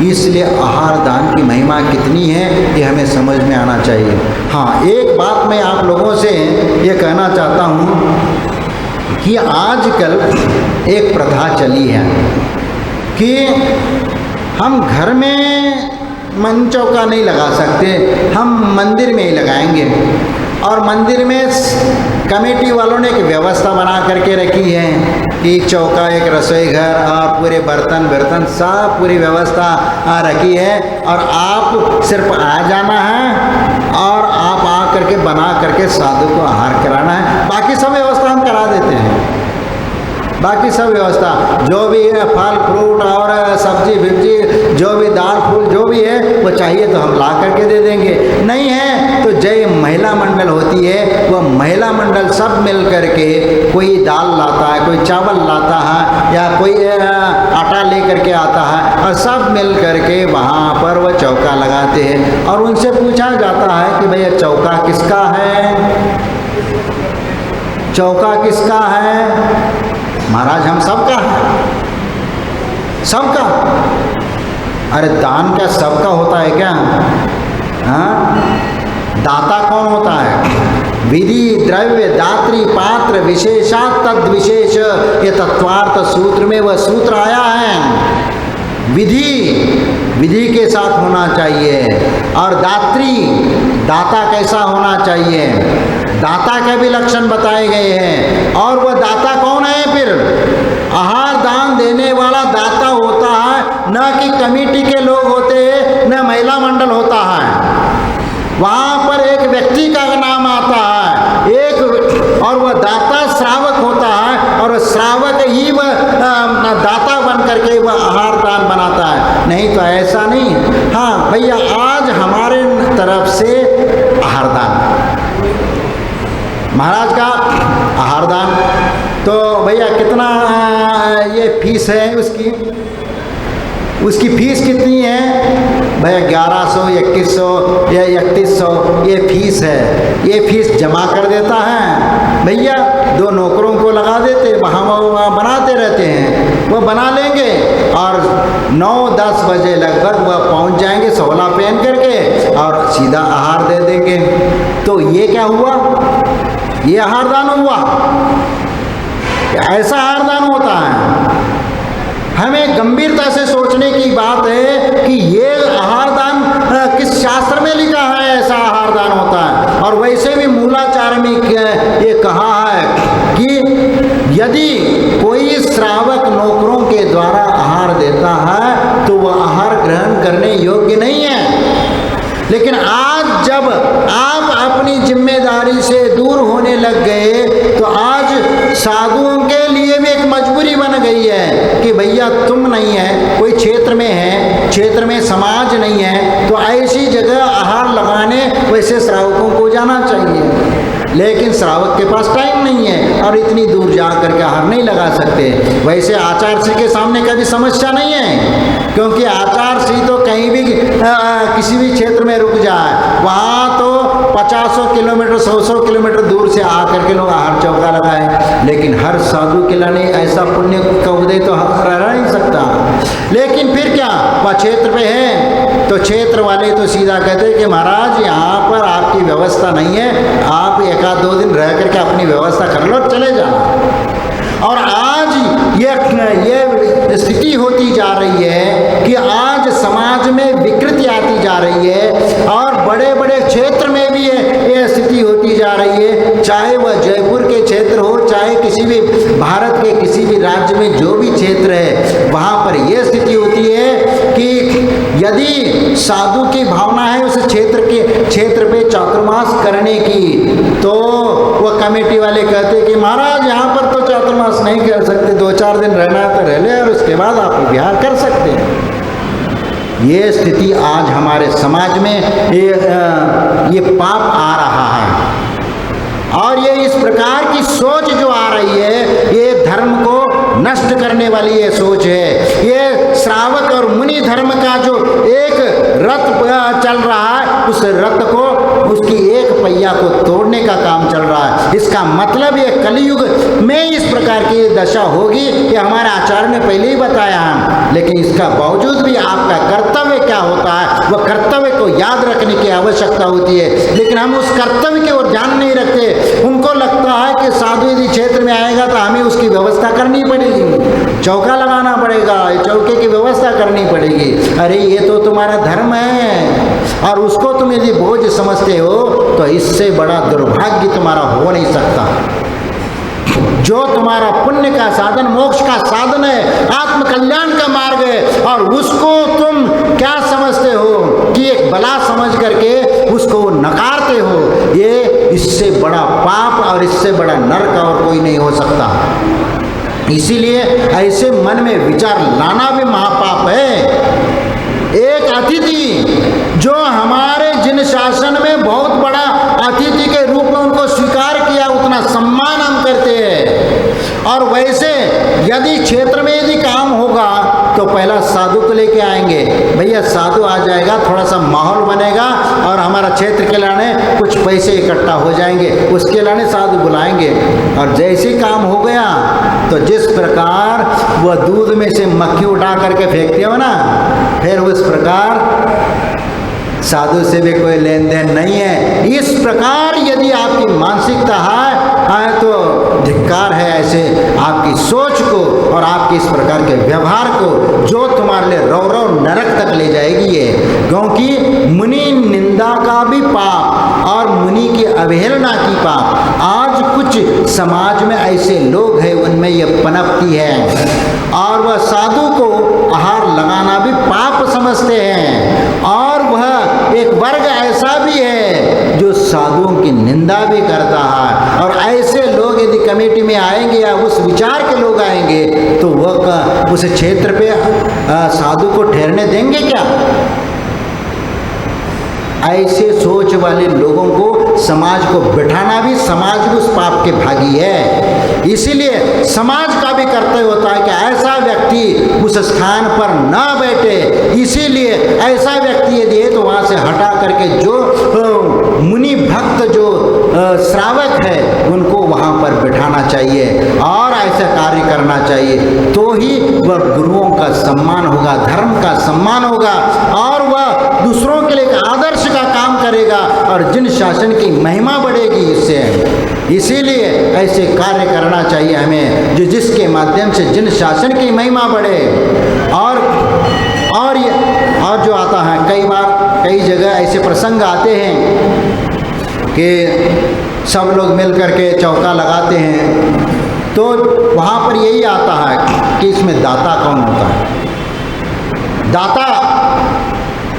इसलिए आहार दान की महिमा कितनी है ये हमें समझ में आना चाहिए। हाँ, एक बात मैं आप लोगों से ये कहना चाहता हूँ कि आजकल एक प्रथा चली है कि हम घर में मन चौका नहीं लगा सकते, हम मंदिर में ही लगाएंगे। और मंदिर में कमेटी वालों ने एक व्यवस्था बना करके रखी है, एक चौका, एक रसोई घर और पूरे बर्तन सब पूरी व्यवस्था रखी है और आप सिर्फ आ जाना है और आप आ करके बना करके साधु को आहार कराना है। बाकी सब व्यवस्था हम करा देते हैं, बाकी सब व्यवस्था जो भी है फल फ्रूट और सब्जी फिब्जी जो भी दाल फूल जो भी है वो चाहिए तो हम ला करके दे देंगे, नहीं है तो जय महिला मंडल होती है वो महिला मंडल सब मिल करके कोई दाल लाता है, कोई चावल लाता है या कोई आटा ले करके आता है और सब मिल करके वहाँ पर वो चौका लगाते हैं और उनसे पूछा जाता है कि भैया चौका किसका है, चौका किसका है? महाराज हम सबका है, सबका। अरे दान क्या सबका होता है क्या? हाँ, दाता कौन होता है? विधि द्रव्य दात्री पात्र विशेषात तद विशेष, ये तत्वार्थ सूत्र में वह सूत्र आया है। विधि के साथ होना चाहिए और दात्री दाता कैसा होना चाहिए, दाता के भी लक्षण बताए गए हैं। और वह दाता कौन है? फिर आहार दान देने वाला दाता होता है, न कि कमेटी के लोग होते हैं, न महिला मंडल होता है। वहाँ पर एक व्यक्ति का नाम आता है एक, और वह दाता श्रावक होता है और श्रावक ही वह दाता बन करके वह आहार दान बनाता है, नहीं तो ऐसा नहीं। हाँ भैया, आज हमारे तरफ से आहार दान, महाराज का आहार दान, तो भैया कितना ये फीस है उसकी फीस कितनी है भैया? 1100, 2100 या 3100 ये फीस है। ये फीस जमा कर देता है भैया, 2 नौकरों को लगा देते, वहाँ बनाते रहते हैं, वो बना लेंगे और 9-10 बजे लगभग वह पहुंच जाएंगे सोला पहन करके और सीधा आहार दे देंगे। तो ये क्या हुआ? ये आहार दान हुआ? ऐसा आहार दान होता है? हमें गंभीरता से सोचने की बात है कि ये आहार दान किस शास्त्र में लिखा है ऐसा आहार दान होता है। और वैसे भी मूलाचार में ये कहा है कि यदि कोई श्रावक नौकरों के द्वारा आहार देता है तो वह आहार ग्रहण करने योग्य नहीं है। लेकिन आज जब आप अपनी जिम्मेदारी से दूर होने लग गए तो आज साधुओं के लिए भी एक मजबूरी बन गई है कि भैया तुम नहीं है, कोई क्षेत्र में है, क्षेत्र में समाज नहीं है, तो ऐसी जगह आहार लगाने वैसे श्रावकों को जाना चाहिए। लेकिन श्रावक के पास टाइम नहीं है और इतनी दूर जा करके आहार नहीं लगा सकते। वैसे आचार्य श्री के सामने कभी समस्या नहीं है, क्योंकि आचार्य श्री तो कहीं भी किसी भी क्षेत्र में रुक जाए, वहाँ तो 50 किलोमीटर 100 किलोमीटर दूर से आकर के लोग आहार चौका लगाए। लेकिन हर साधु के लाने ऐसा पुण्य का उदय तो रह नहीं सकता। लेकिन फिर क्या, वह क्षेत्र पे है तो क्षेत्र वाले तो सीधा कहते हैं कि महाराज यहाँ पर आपकी व्यवस्था नहीं है, आप 1-2 दिन रह करके अपनी व्यवस्था कर लो, चले जाओ। और आज ये स्थिति होती जा रही है कि आज समाज में विकृति आती जा रही है और बड़े बड़े क्षेत्र में भी ये स्थिति होती जा रही है। चाहे वह जयपुर के क्षेत्र हो, चाहे किसी भी भारत के किसी भी राज्य में जो भी क्षेत्र है, वहाँ पर यह स्थिति होती है कि यदि साधु की भावना है उस क्षेत्र पे चातुर्मास करने की, तो वह कमेटी वाले कहते कि महाराज यहाँ पर तो चातुर्मास नहीं कर सकते, 2-4 दिन रहना है तो रह ले और उसके बाद आप विहार कर सकते हैं। ये स्थिति आज हमारे समाज में ये पाप आ रहा है और ये इस प्रकार की सोच जो आ रही है, ये धर्म को नष्ट करने वाली ये सोच है। ये श्रावक और मुनि धर्म का जो एक रथ चल रहा है, उस रथ को, उसकी एक पहिया को तोड़ने का काम चल रहा है। इसका मतलब ये कलयुग में इस प्रकार की दशा होगी, ये हमारे आचार्य ने पहले ही बताया है। लेकिन इसका बावजूद भी आपका कर्तव्य क्या होता है, वह कर्तव्य को याद रखने की आवश्यकता होती है। लेकिन हम उस कर्तव्य की ओर ध्यान नहीं रखते। उनको लगता है कि साधु यदि क्षेत्र में आएगा तो हमें उसकी व्यवस्था करनी पड़ेगी, चौका लगाना पड़ेगा, चौके की व्यवस्था करनी पड़ेगी। अरे ये तो तुम्हारा धर्म है और उसको तुम यदि बोझ समझते हो तो इससे बड़ा दुर्भाग्य तुम्हारा हो नहीं सकता। जो तुम्हारा पुण्य का साधन, मोक्ष का साधन है, आत्म कल्याण का मार्ग है, और उसको तुम क्या समझते हो कि एक बला समझ करके उसको नकारते हो, ये इससे बड़ा पाप और इससे बड़ा नरक और कोई नहीं हो सकता। इसीलिए ऐसे मन में विचार लाना भी महापाप है। एक अतिथि जो हमारे जिन शासन में बहुत बड़ा अतिथि के रूप में उनको स्वीकार किया, उतना सम्मान हम करते हैं। और वैसे यदि क्षेत्र में यदि काम होगा तो पहला साधु को लेके आएंगे, भैया साधु आ जाएगा, थोड़ा सा माहौल बनेगा और हमारा क्षेत्र के लाने कुछ पैसे इकट्ठा हो जाएंगे, उसके लाने साधु बुलाएंगे। और जैसे काम हो गया तो जिस प्रकार वह दूध में से मक्खी उठा करके फेंकते हो ना, फिर उस प्रकार साधु से भी कोई लेन देन नहीं है। इस प्रकार यदि आपकी मानसिकता है तो धिक्कार है ऐसे आपकी सोच को और आपके इस प्रकार के व्यवहार को, जो तुम्हारे लिए रौ रौ नरक तक ले जाएगी ये। क्योंकि मुनि निंदा का भी पाप और मुनि की अवहेलना की पाप। आज कुछ समाज में ऐसे लोग हैं, उनमें यह पनपती है और वह साधु को आहार लगाना भी पाप समझते हैं। और वह एक वर्ग ऐसा भी है जो साधुओं की निंदा भी करता है। और ऐसे लोग यदि कमेटी में आएंगे या उस विचार के लोग आएंगे तो वह उस क्षेत्र पे साधु को ठहरने देंगे क्या? ऐसे सोच वाले लोगों को समाज को बिठाना भी, समाज भी उस पाप के भागी है। इसीलिए समाज का भी कर्तव्य होता है कि ऐसा व्यक्ति उस स्थान पर न बैठे। इसीलिए ऐसा व्यक्ति यदि है तो वहाँ से हटा करके जो मुनि भक्त जो श्रावक है उनको वहाँ पर बिठाना चाहिए और ऐसा कार्य करना चाहिए, तो ही वह गुरुओं का सम्मान होगा, धर्म का सम्मान होगा और वह दूसरों के लिए एक आदर्श का काम करेगा और जिन शासन की महिमा बढ़ेगी इससे। इसीलिए ऐसे कार्य करना चाहिए हमें जो जिसके माध्यम से जिन शासन की महिमा बढ़े। और जो आता है, कई बार कई जगह ऐसे प्रसंग आते हैं कि सब लोग मिल करके चौका लगाते हैं, तो वहाँ पर यही आता है कि इसमें दाता कौन होता है। दाता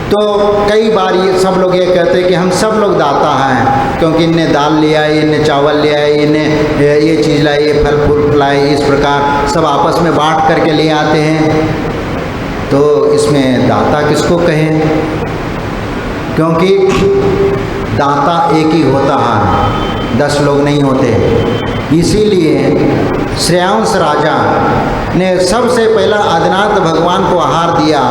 तो कई बार ये सब लोग ये कहते हैं कि हम सब लोग दाता हैं, क्योंकि इनने दाल लिया है, इनने चावल लिया है, इनने ये चीज़ लाई, ये फल फूल लाई, इस प्रकार सब आपस में बांट करके ले आते हैं। तो इसमें दाता किसको कहें, क्योंकि दाता एक ही होता है, 10 लोग नहीं होते। इसीलिए श्रेयांश राजा ने सबसे पहला आदिनाथ भगवान को आहार दिया,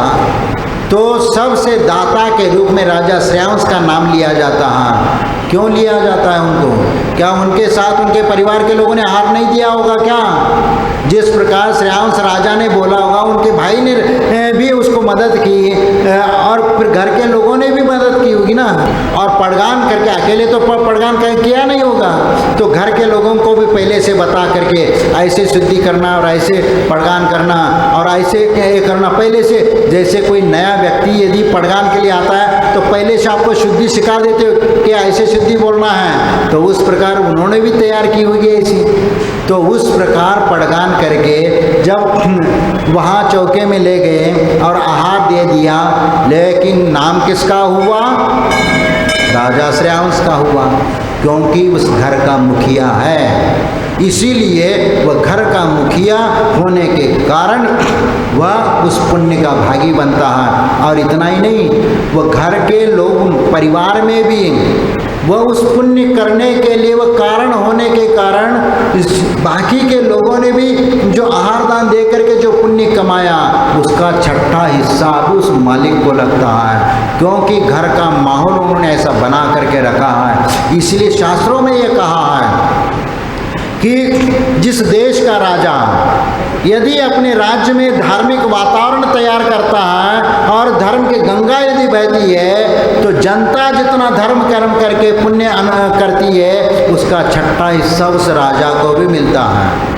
तो सबसे दाता के रूप में राजा श्रेयांश का नाम लिया जाता है। क्यों लिया जाता है उनको? क्या उनके साथ उनके परिवार के लोगों ने आहार नहीं दिया होगा क्या? जिस प्रकार श्रेयांश राजा ने बोला होगा, उनके भाई ने भी उसको मदद की और फिर घर के लोगों ने भी मदद की होगी ना। और पड़गान करके अकेले तो पड़गान किया नहीं होगा, तो घर के लोगों को भी पहले से बता करके ऐसे शुद्धि करना और ऐसे पड़गान करना और ऐसे करना पहले से। जैसे कोई नया व्यक्ति यदि पड़गान के लिए आता है तो पहले से आपको शुद्धि सिखा देते हो कि ऐसे शुद्धि बोलना है, तो उस प्रकार उन्होंने भी तैयार की होगी ऐसी। तो उस प्रकार पड़गान करके जब वहाँ चौके में ले गए और आहार दे दिया, लेकिन नाम किसका हुआ? राजा श्रेयांश का हुआ, क्योंकि उस घर का मुखिया है। इसीलिए वह घर का मुखिया होने के कारण वह उस पुण्य का भागी बनता है। और इतना ही नहीं, वह घर के लोग परिवार में भी वह उस पुण्य करने के लिए वह कारण होने के कारण बाकी के लोगों ने भी जो आहार दान दे करके जो पुण्य कमाया, उसका छठा हिस्सा भी उस मालिक को लगता है, क्योंकि घर का माहौल उन्होंने ऐसा बना करके रखा है। इसलिए शास्त्रों में ये कहा है कि जिस देश का राजा यदि अपने राज्य में धार्मिक वातावरण तैयार करता है और धर्म की गंगा यदि बहती है, तो जनता जितना धर्म कर्म करके पुण्य करती है, उसका छठा हिस्सा उस राजा को भी मिलता है।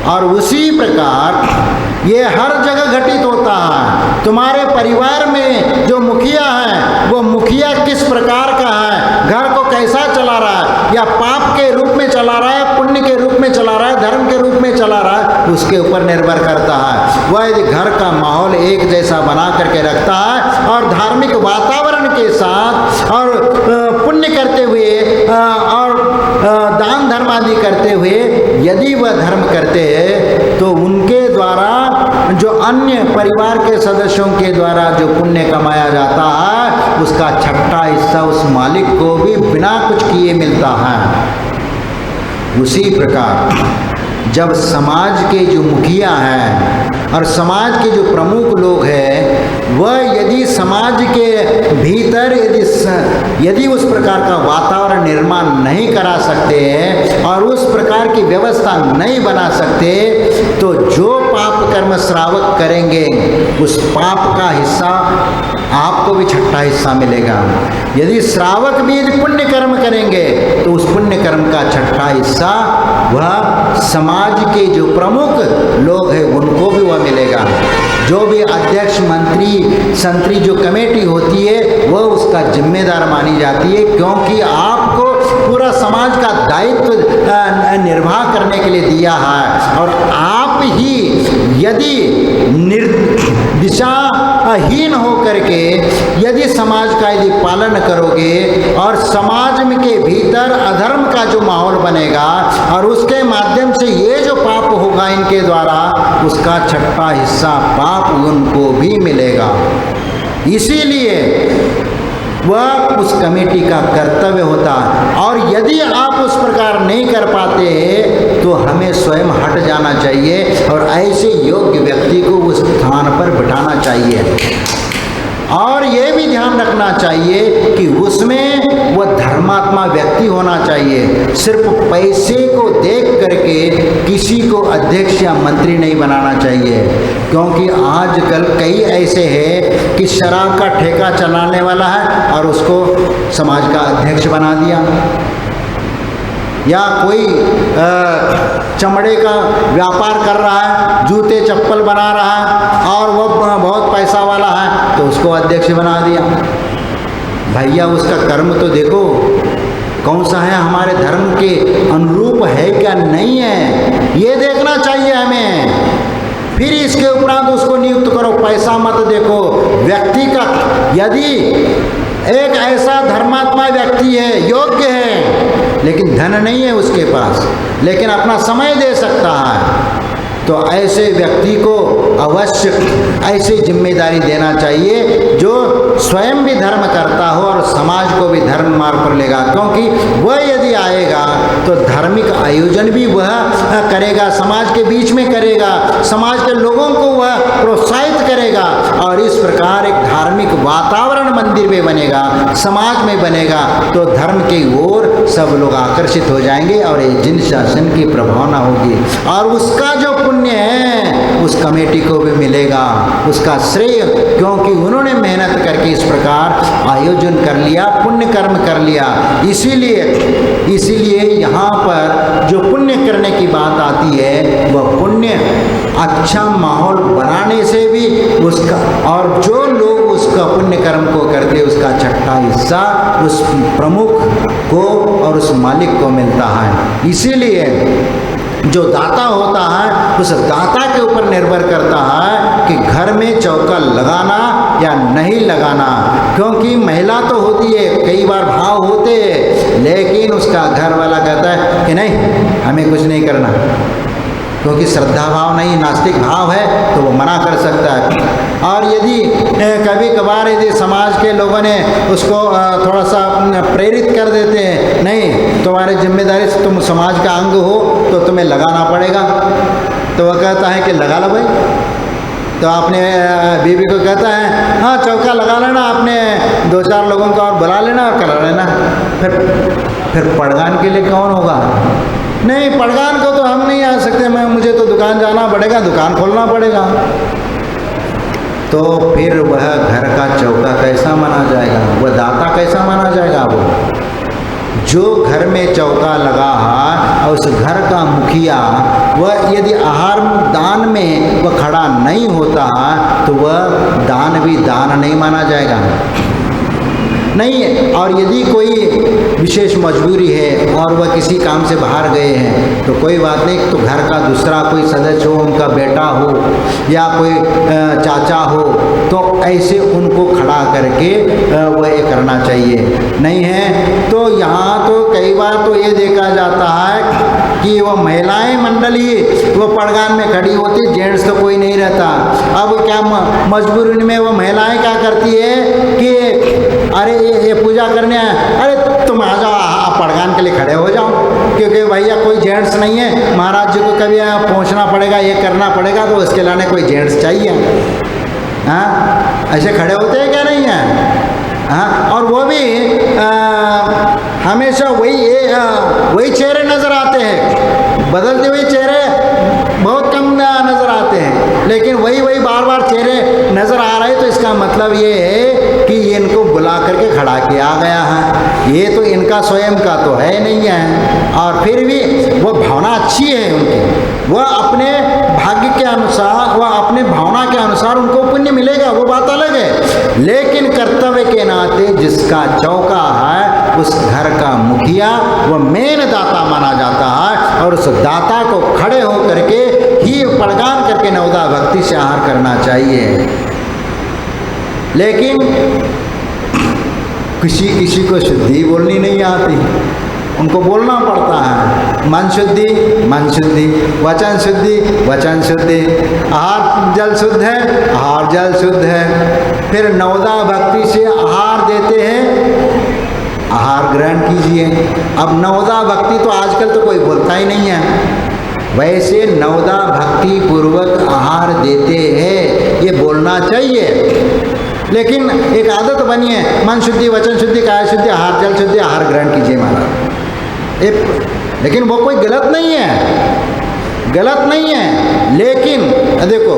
और उसी प्रकार ये हर जगह घटित होता है। तुम्हारे परिवार में जो मुखिया है, वो मुखिया किस प्रकार का है, घर को कैसा चला रहा है, या पाप के रूप में चला रहा है, पुण्य के रूप में चला रहा है, धर्म के रूप में चला रहा है, उसके ऊपर निर्भर करता है। वह यदि घर का माहौल एक जैसा बना करके रखता है और धार्मिक वातावरण के साथ और पुण्य करते हुए और दान धर्म आदि करते हुए यदि वह धर्म करते हैं, तो उनके द्वारा जो अन्य परिवार के सदस्यों के द्वारा जो पुण्य कमाया जाता है, उसका छठा हिस्सा उस मालिक को भी बिना कुछ किए मिलता है। उसी प्रकार जब समाज के जो मुखिया हैं और समाज के जो प्रमुख लोग हैं, वह यदि समाज के भीतर यदि उस प्रकार का वातावरण निर्माण नहीं करा सकते हैं और उस प्रकार की व्यवस्था नहीं बना सकते, तो जो पाप कर्म श्रावक करेंगे उस पाप का हिस्सा आपको भी छठा हिस्सा मिलेगा। यदि श्रावक भी यदि पुण्य कर्म करेंगे तो उस पुण्य कर्म का छठा हिस्सा वह समाज के जो प्रमुख लोग हैं उनको भी वह मिलेगा। जो भी अध्यक्ष मंत्री संतरी जो कमेटी होती है वह उसका जिम्मेदार मानी जाती है, क्योंकि आपको पूरा समाज का दायित्व निर्वाह करने के लिए दिया है। और आप ही यदि दिशाहीन हो करके यदि समाज का यदि पालन करोगे और समाज में के भीतर अधर्म का जो माहौल बनेगा और उसके माध्यम से ये जो पाप होगा इनके द्वारा, उसका छठा हिस्सा पाप उनको भी मिलेगा। इसीलिए वह उस कमेटी का कर्तव्य होता है। और यदि आप उस प्रकार नहीं कर पाते तो हमें स्वयं हट जाना चाहिए और ऐसे योग्य व्यक्ति को उस स्थान पर बिठाना चाहिए। और ये भी ध्यान रखना चाहिए कि उसमें वह धर्म धर्मात्मा व्यक्ति होना चाहिए। सिर्फ पैसे को देख करके किसी को अध्यक्ष या मंत्री नहीं बनाना चाहिए, क्योंकि आजकल कई ऐसे हैं कि शराब का ठेका चलाने वाला है और उसको समाज का अध्यक्ष बना दिया, या कोई चमड़े का व्यापार कर रहा है, जूते चप्पल बना रहा है और वो बहुत पैसा वाला है तो उसको अध्यक्ष बना दिया। भैया उसका कर्म तो देखो कौन सा है, हमारे धर्म के अनुरूप है क्या नहीं है, ये देखना चाहिए हमें। फिर इसके उपरांत उसको नियुक्त करो, पैसा मत देखो व्यक्ति का। यदि एक ऐसा धर्मात्मा व्यक्ति है, योग्य है, लेकिन धन नहीं है उसके पास, लेकिन अपना समय दे सकता है, तो ऐसे व्यक्ति को अवश्य ऐसी जिम्मेदारी देना चाहिए जो स्वयं भी धर्म करता हो और समाज को भी धर्म मार्ग पर लेगा। क्योंकि वह यदि आएगा तो धार्मिक आयोजन भी वह करेगा, समाज के बीच में करेगा, समाज के लोगों को वह प्रोत्साहित करेगा और इस प्रकार एक धार्मिक वातावरण मंदिर में बनेगा, समाज में बनेगा, तो धर्म की ओर सब लोग आकर्षित हो जाएंगे और ये जिन शासन की प्रभावना होगी और उसका जो पुण्य है उस कमेटी को भी मिलेगा, उसका श्रेय, क्योंकि उन्होंने मेहनत करके इस प्रकार आयोजन कर लिया, पुण्य कर्म कर लिया। इसीलिए यहाँ पर जो पुण्य करने की बात आती है वह पुण्य अच्छा माहौल बनाने से भी उसका, और जो लोग उसका पुण्य कर्म को करते उसका छठा हिस्सा उस प्रमुख को और उस मालिक को मिलता है। इसीलिए जो दाता होता है उस दाता के ऊपर निर्भर करता है कि घर में चौका लगाना या नहीं लगाना, क्योंकि महिला तो होती है, कई बार भाव होते हैं, लेकिन उसका घर वाला कहता है कि नहीं हमें कुछ नहीं करना, क्योंकि श्रद्धा भाव नहीं, नास्तिक भाव है तो वो मना कर सकता है। और यदि कभी कभार यदि समाज के लोगों ने उसको थोड़ा सा प्रेरित कर देते हैं, नहीं तुम्हारी जिम्मेदारी से तुम समाज का अंग हो तो तुम्हें लगाना पड़ेगा, तो वह कहता है कि लगा लो भाई, तो अपने बीवी को कहता है हाँ चौका लगा लेना, आपने 2-4 लोगों को और बुला लेना और करा लेना। फिर पड़गान के लिए कौन होगा? नहीं, पड़गान को तो हम नहीं आ सकते, मुझे तो दुकान जाना पड़ेगा, दुकान खोलना पड़ेगा। तो फिर वह घर का चौका कैसा माना जाएगा, वह दाता कैसा माना जाएगा? वो जो घर में चौका लगा है और उस घर का मुखिया वह यदि आहार दान में वह खड़ा नहीं होता तो वह दान भी दान नहीं माना जाएगा, नहीं है। और यदि कोई विशेष मजबूरी है और वह किसी काम से बाहर गए हैं तो कोई बात नहीं, तो घर का दूसरा कोई सदस्य हो, उनका बेटा हो या कोई चाचा हो, तो ऐसे उनको खड़ा करके वह ये करना चाहिए। नहीं है तो यहाँ तो कई बार तो ये देखा जाता है कि वो महिलाएं मंडली वो पड़गान में खड़ी होती, जेंट्स तो कोई नहीं रहता। अब क्या मजबूरी में वो महिलाएं क्या करती है कि अरे ये पूजा करने आए, अरे तुम आ जाओ, आप पड़गान के लिए खड़े हो जाओ, क्योंकि भैया कोई जेंट्स नहीं है, महाराज जी को कभी पहुंचना पड़ेगा, ये करना पड़ेगा, तो उसके लाने कोई जेंट्स चाहिए। हाँ, ऐसे खड़े होते हैं क्या? नहीं है। हाँ, और वो भी हमेशा वही चेहरे नज़र आते हैं, बदलते हुए चेहरे बहुत कम नज़र आते हैं, लेकिन वही बार बार चेहरे नज़र आ रहे, तो इसका मतलब ये है कि इनको बुला करके खड़ा किया गया है, ये तो इनका स्वयं का तो है नहीं है। और फिर भी वो भावना अच्छी है उनकी, वह अपने भाग्य के अनुसार, वह अपने भावना के अनुसार उनको पुण्य मिलेगा, वो बात अलग है। लेकिन कर्तव्य के नाते जिसका चौका है उस घर का मुखिया वह मेन दाता माना जाता है, और उस दाता को खड़े होकर के ही पड़गान करके नवदा भक्ति से आहार करना चाहिए। लेकिन किसी को शुद्धि बोलनी नहीं आती, उनको बोलना पड़ता है मन शुद्धि, वचन शुद्धि, आहार जल शुद्ध है, आहार जल शुद्ध है। फिर नवदा भक्ति से आहार देते हैं, आहार ग्रहण कीजिए। अब नवदा भक्ति तो आजकल तो कोई बोलता ही नहीं है, वैसे नवदा भक्ति पूर्वक आहार देते हैं, ये बोलना चाहिए। लेकिन एक आदत बनी है, मन शुद्धि, वचन शुद्धि, काया शुद्धि, आहार जल शुद्धि, आहार ग्रहण कीजिए महाराज। लेकिन वो कोई गलत नहीं है, गलत नहीं है। लेकिन देखो,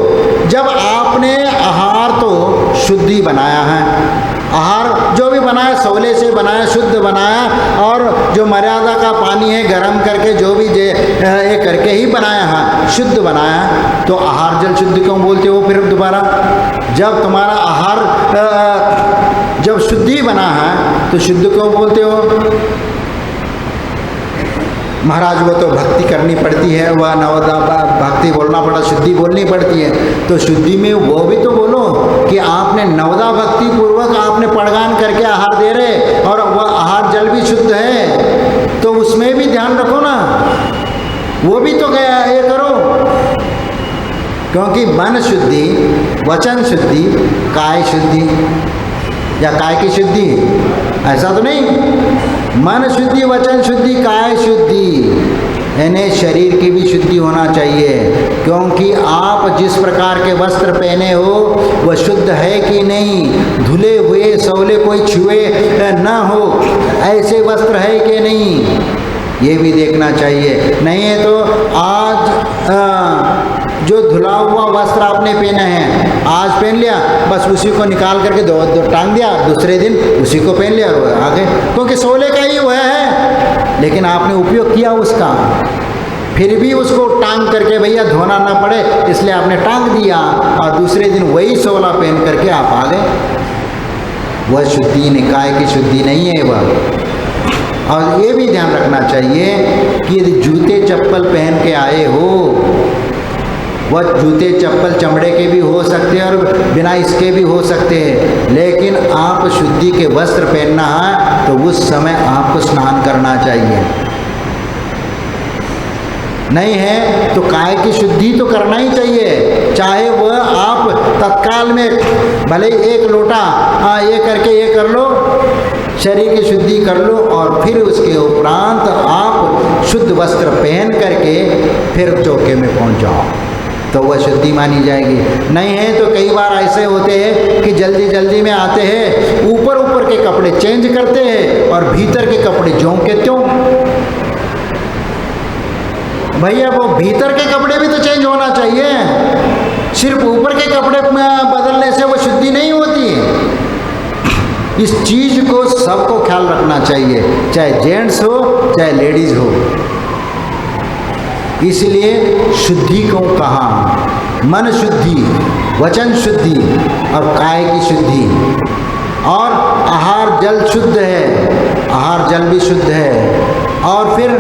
जब आपने आहार तो शुद्धि बनाया है, आहार जो भी बनाया सवले से बनाया, शुद्ध बनाया, और जो मर्यादा का पानी है गर्म करके जो भी ये करके ही बनाया है, शुद्ध बनाया, तो आहार जल शुद्धि क्यों बोलते हो फिर दोबारा? जब तुम्हारा आहार जब शुद्धि बना है तो शुद्ध क्यों बोलते हो? महाराज वो तो भक्ति करनी पड़ती है, वह नवदा भक्ति बोलना पड़ा, शुद्धि बोलनी पड़ती है, तो शुद्धि में वो भी तो बोलो कि आपने नवदा भक्ति पूर्वक आपने पड़गान करके आहार दे रहे, और वह आहार जल भी शुद्ध है, तो उसमें भी ध्यान रखो ना, वो भी तो ये करो। क्योंकि मन शुद्धि, वचन शुद्धि, काय शुद्धि, या काय की शुद्धि, ऐसा तो नहीं। मन शुद्धि, वचन शुद्धि, काय शुद्धि, यानी शरीर की भी शुद्धि होना चाहिए। क्योंकि आप जिस प्रकार के वस्त्र पहने हो वह शुद्ध है कि नहीं, धुले हुए सवले कोई छुए न हो, ऐसे वस्त्र है कि नहीं, ये भी देखना चाहिए। नहीं है तो आज जो धुला हुआ वस्त्र आपने पहना है, आज पहन लिया, बस उसी को निकाल करके दो टांग दिया, दूसरे दिन उसी को पहन लिया और आगे, क्योंकि सोले का ही हुआ है, लेकिन आपने उपयोग किया उसका, फिर भी उसको टांग करके भैया धोना ना पड़े इसलिए आपने टांग दिया, और दूसरे दिन वही सोला पहन करके आप आ गए। वह शुद्धि निकाय की शुद्धि नहीं है वह। और ये भी ध्यान रखना चाहिए कि यदि जूते चप्पल पहन के आए हो, वह जूते चप्पल चमड़े के भी हो सकते हैं और बिना इसके भी हो सकते हैं, लेकिन आप शुद्धि के वस्त्र पहनना है तो उस समय आपको स्नान करना चाहिए। नहीं है तो काय की शुद्धि तो करना ही चाहिए, चाहे वह आप तत्काल में भले एक लोटा ये करके ये कर लो, शरीर की शुद्धि कर लो, और फिर उसके उपरांत आप शुद्ध वस्त्र पहन करके फिर चौके में पहुंच जाओ, तो वह शुद्धि मानी जाएगी। नहीं है तो कई बार ऐसे होते हैं कि जल्दी जल्दी में आते हैं, ऊपर ऊपर के कपड़े चेंज करते हैं और भीतर के कपड़े ज्यों के त्यों। भैया वो भीतर के कपड़े भी तो चेंज होना चाहिए, सिर्फ ऊपर के कपड़े बदलने से वो शुद्धि नहीं होती है। इस चीज को सबको ख्याल रखना चाहिए, चाहे जेंट्स हो चाहे लेडीज हो। इसलिए शुद्धि को कहा, मन शुद्धि, वचन शुद्धि और काय की शुद्धि, और आहार जल शुद्ध है, आहार जल भी शुद्ध है। और फिर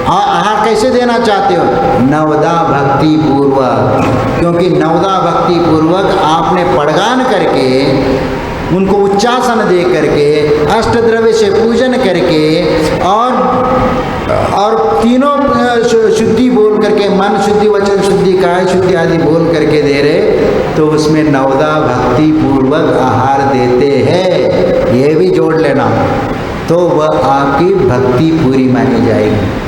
आहार कैसे देना चाहते हो? नवदा भक्ति पूर्वक, क्योंकि नवदा भक्ति पूर्वक आपने पड़गान करके उनको उच्चासन दे करके अष्टद्रव्य से पूजन करके और तीनों शुद्धि बोल करके, मन शुद्धि, वचन शुद्धि, काय शुद्धि आदि बोल करके दे रहे, तो उसमें नवदा भक्ति पूर्वक आहार देते हैं, ये भी जोड़ लेना, तो वह आपकी भक्ति पूरी मानी जाएगी।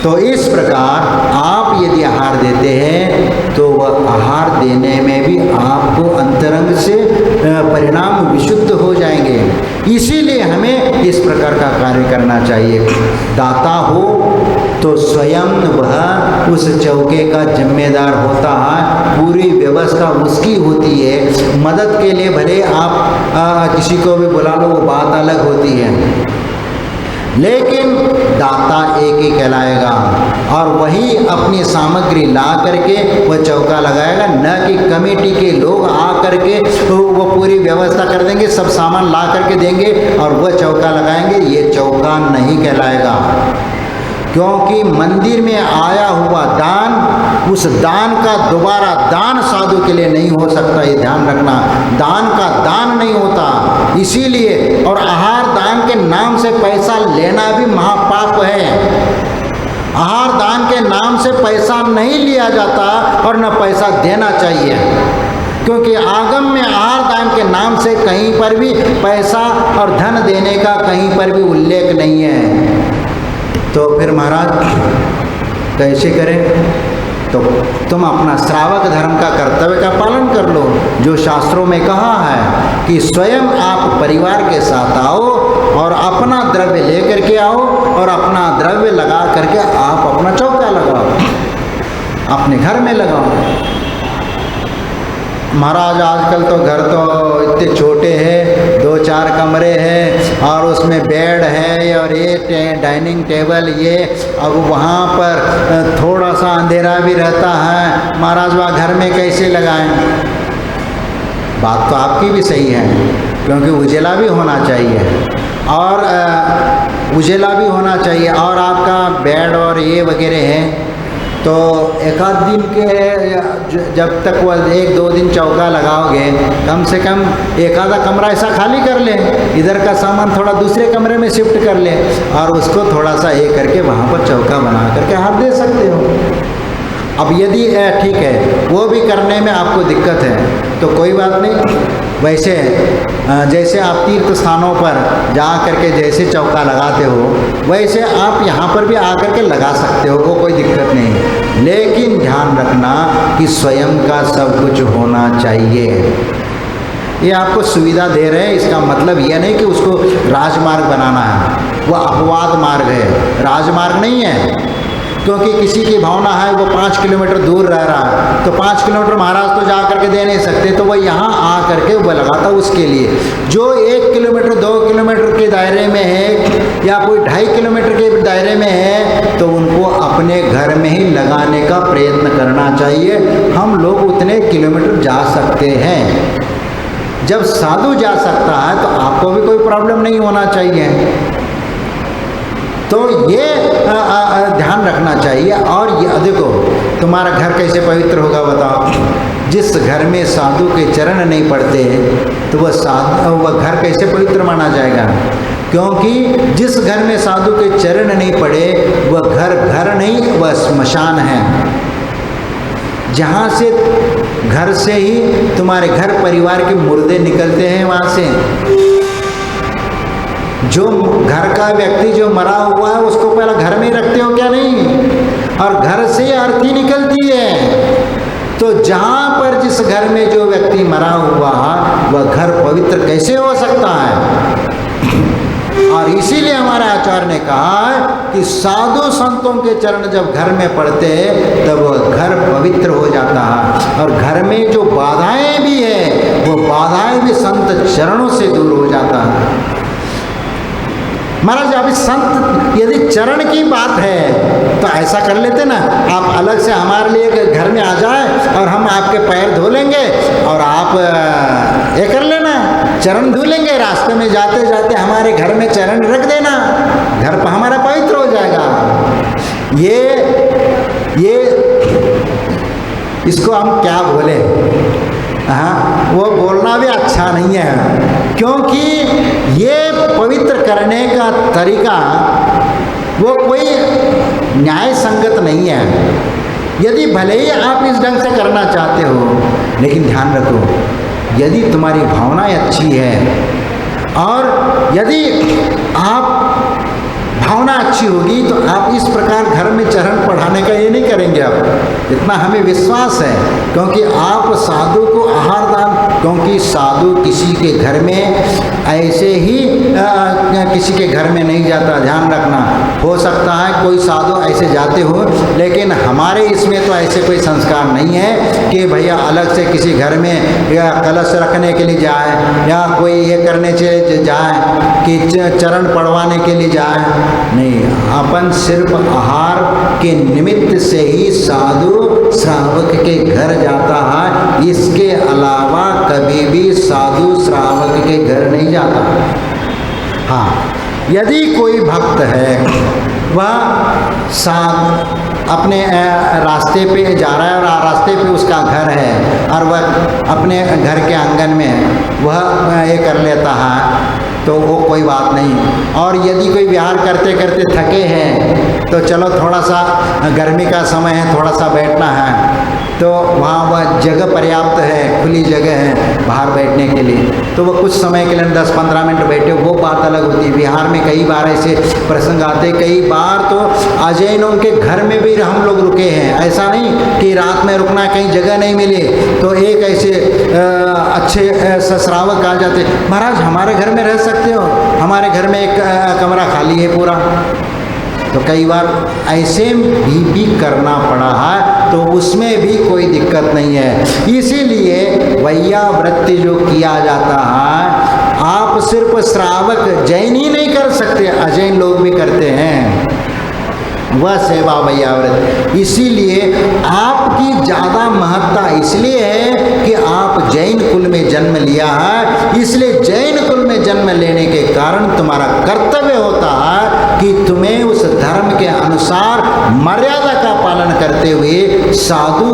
तो इस प्रकार आप यदि आहार देते हैं तो वह आहार देने में भी आपको अंतरंग से परिणाम विशुद्ध हो जाएंगे। इसीलिए हमें इस प्रकार का कार्य करना चाहिए। दाता हो तो स्वयं वह उस चौके का जिम्मेदार होता है, पूरी व्यवस्था उसकी होती है। मदद के लिए भले आप किसी को भी बुला लो, वो बात अलग होती है, लेकिन दाता एक ही कहलाएगा, और वही अपनी सामग्री ला करके वह चौका लगाएगा, न कि कमेटी के लोग आ करके तो वो पूरी व्यवस्था कर देंगे, सब सामान ला करके देंगे और वह चौका लगाएंगे। ये चौका नहीं कहलाएगा, क्योंकि मंदिर में आया हुआ दान, उस दान का दोबारा दान साधु के लिए नहीं हो सकता, ये ध्यान रखना। दान का दान नहीं होता, इसीलिए। और आहार दान के नाम से पैसा लेना भी महापाप है। आहार दान के नाम से पैसा नहीं लिया जाता और न पैसा देना चाहिए, क्योंकि आगम में आहार दान के नाम से कहीं पर भी पैसा और धन देने का कहीं पर भी उल्लेख नहीं है। तो फिर महाराज कैसे करें? तो तुम अपना श्रावक धर्म का कर्तव्य का पालन कर लो। जो शास्त्रों में कहा है कि स्वयं आप परिवार के साथ आओ और अपना द्रव्य लेकर के आओ और अपना द्रव्य लगा करके आप अपना चौका लगाओ, अपने घर में लगाओ। महाराज आजकल तो घर तो इतने छोटे हैं, 2-4 कमरे हैं और उसमें बेड है और ये डाइनिंग टेबल ये, अब वहाँ पर थोड़ा सा अंधेरा भी रहता है। महाराज वह घर में कैसे लगाएं? बात तो आपकी भी सही है, क्योंकि उजेला भी होना चाहिए और उजेला भी होना चाहिए और आपका बेड और ये वगैरह है। तो एक आध दिन के जब तक वह 1-2 दिन चौका लगाओगे, कम से कम एक आधा कमरा ऐसा खाली कर ले, इधर का सामान थोड़ा दूसरे कमरे में शिफ्ट कर ले और उसको थोड़ा सा ये करके वहाँ पर चौका बना करके आप दे सकते हो। अब यदि ठीक है वो भी करने में आपको दिक्कत है तो कोई बात नहीं, वैसे जैसे आप तीर्थ स्थानों पर जा करके जैसे चौका लगाते हो वैसे आप यहाँ पर भी आकर के लगा सकते हो, वो कोई दिक्कत नहीं। लेकिन ध्यान रखना कि स्वयं का सब कुछ होना चाहिए। ये आपको सुविधा दे रहे हैं, इसका मतलब यह नहीं कि उसको राजमार्ग बनाना है, वो अपवाद मार्ग है, राजमार्ग नहीं है। क्योंकि किसी की भावना है वो 5 किलोमीटर दूर रह रहा है तो 5 किलोमीटर महाराज तो जा करके दे नहीं सकते, तो वह यहाँ आ करके वो लगाता उसके लिए। जो 1 किलोमीटर 2 किलोमीटर के दायरे में है या कोई 2.5 किलोमीटर के दायरे में है तो उनको अपने घर में ही लगाने का प्रयत्न करना चाहिए। हम लोग उतने किलोमीटर जा सकते हैं, जब साधु जा सकता है तो आपको भी कोई प्रॉब्लम नहीं होना चाहिए। तो ये ध्यान रखना चाहिए। और ये देखो तुम्हारा घर कैसे पवित्र होगा बताओ? जिस घर में साधु के चरण नहीं पड़ते तो वह घर कैसे पवित्र माना जाएगा? क्योंकि जिस घर में साधु के चरण नहीं पड़े वह घर नहीं, वह श्मशान है। जहाँ से घर से ही तुम्हारे घर परिवार के मुर्दे निकलते हैं, वहाँ से जो घर का व्यक्ति जो मरा हुआ है उसको पहले घर में रखते हो क्या? नहीं, और घर से अर्थी निकलती है। तो जहाँ पर जिस घर में जो व्यक्ति मरा हुआ है वह घर पवित्र कैसे हो सकता है? और इसीलिए हमारे आचार्य ने कहा है कि साधु संतों के चरण जब घर में पड़ते हैं तब वह घर पवित्र हो जाता है। और घर में जो बाधाएं भी है वो बाधाएं भी संत चरणों से दूर हो जाता है। महाराज अभी संत यदि चरण की बात है तो ऐसा कर लेते ना, आप अलग से हमारे लिए घर में आ जाए और हम आपके पैर धो लेंगे और आप ये कर लेना, चरण धो लेंगे। रास्ते में जाते जाते हमारे घर में चरण रख देना, घर पर हमारा पवित्र हो जाएगा। ये इसको हम क्या बोले? हाँ, वो बोलना भी अच्छा नहीं है, क्योंकि ये पवित्र करने का तरीका वो कोई न्याय संगत नहीं है। यदि भले ही आप इस ढंग से करना चाहते हो, लेकिन ध्यान रखो यदि तुम्हारी भावनाएं अच्छी है और यदि आप भावना अच्छी होगी तो आप इस प्रकार घर में चरण पढ़ाने का ये नहीं करेंगे। आप इतना हमें विश्वास है, क्योंकि आप साधु को आहार दान, क्योंकि साधु किसी के घर में ऐसे ही किसी के घर में नहीं जाता। ध्यान रखना, हो सकता है कोई साधु ऐसे जाते हो, लेकिन हमारे इसमें तो ऐसे कोई संस्कार नहीं है कि भैया अलग से किसी घर में या कलश रखने के लिए जाए या कोई ये करने के जाए कि चरण पढ़वाने के लिए जाए। नहीं, अपन सिर्फ आहार के निमित्त से ही साधु श्रावक के घर जाता है, इसके अलावा कभी भी साधु श्रावक के घर नहीं जाता। हाँ, यदि कोई भक्त है वह अपने रास्ते पे जा रहा है और रास्ते पे उसका घर है और वह अपने घर के आंगन में वह ये कर लेता है, तो वो कोई बात नहीं। और यदि कोई विहार करते करते थके हैं तो चलो थोड़ा सा गर्मी का समय है, थोड़ा सा बैठना है, तो वहाँ वह जगह पर्याप्त है, खुली जगह है बाहर बैठने के लिए, तो वो कुछ समय के लिए 10-15 मिनट बैठे, वो बात अलग होती है। बिहार में कई बार ऐसे प्रसंग आते, कई बार तो अजैनों के घर में भी हम लोग रुके हैं। ऐसा नहीं कि रात में रुकना, कहीं जगह नहीं मिली तो एक ऐसे अच्छे श्रावक आ जाते, महाराज हमारे घर में रह सकते हो, हमारे घर में एक कमरा खाली है पूरा। तो कई बार ऐसे भी करना पड़ा है, तो उसमें भी कोई दिक्कत नहीं है। इसीलिए वैयावृत्ति जो किया जाता है, आप सिर्फ श्रावक जैन ही नहीं कर सकते, अजैन लोग भी करते हैं वह सेवा वैयावृत्ति। इसीलिए आपकी ज़्यादा महत्ता इसलिए है कि आप जैन कुल में जन्म लिया है, इसलिए जैन कुल में जन्म लेने के कारण तुम्हारा कर्तव्य होता है कि तुम्हें उस धर्म के अनुसार मर्यादा का पालन करते हुए साधु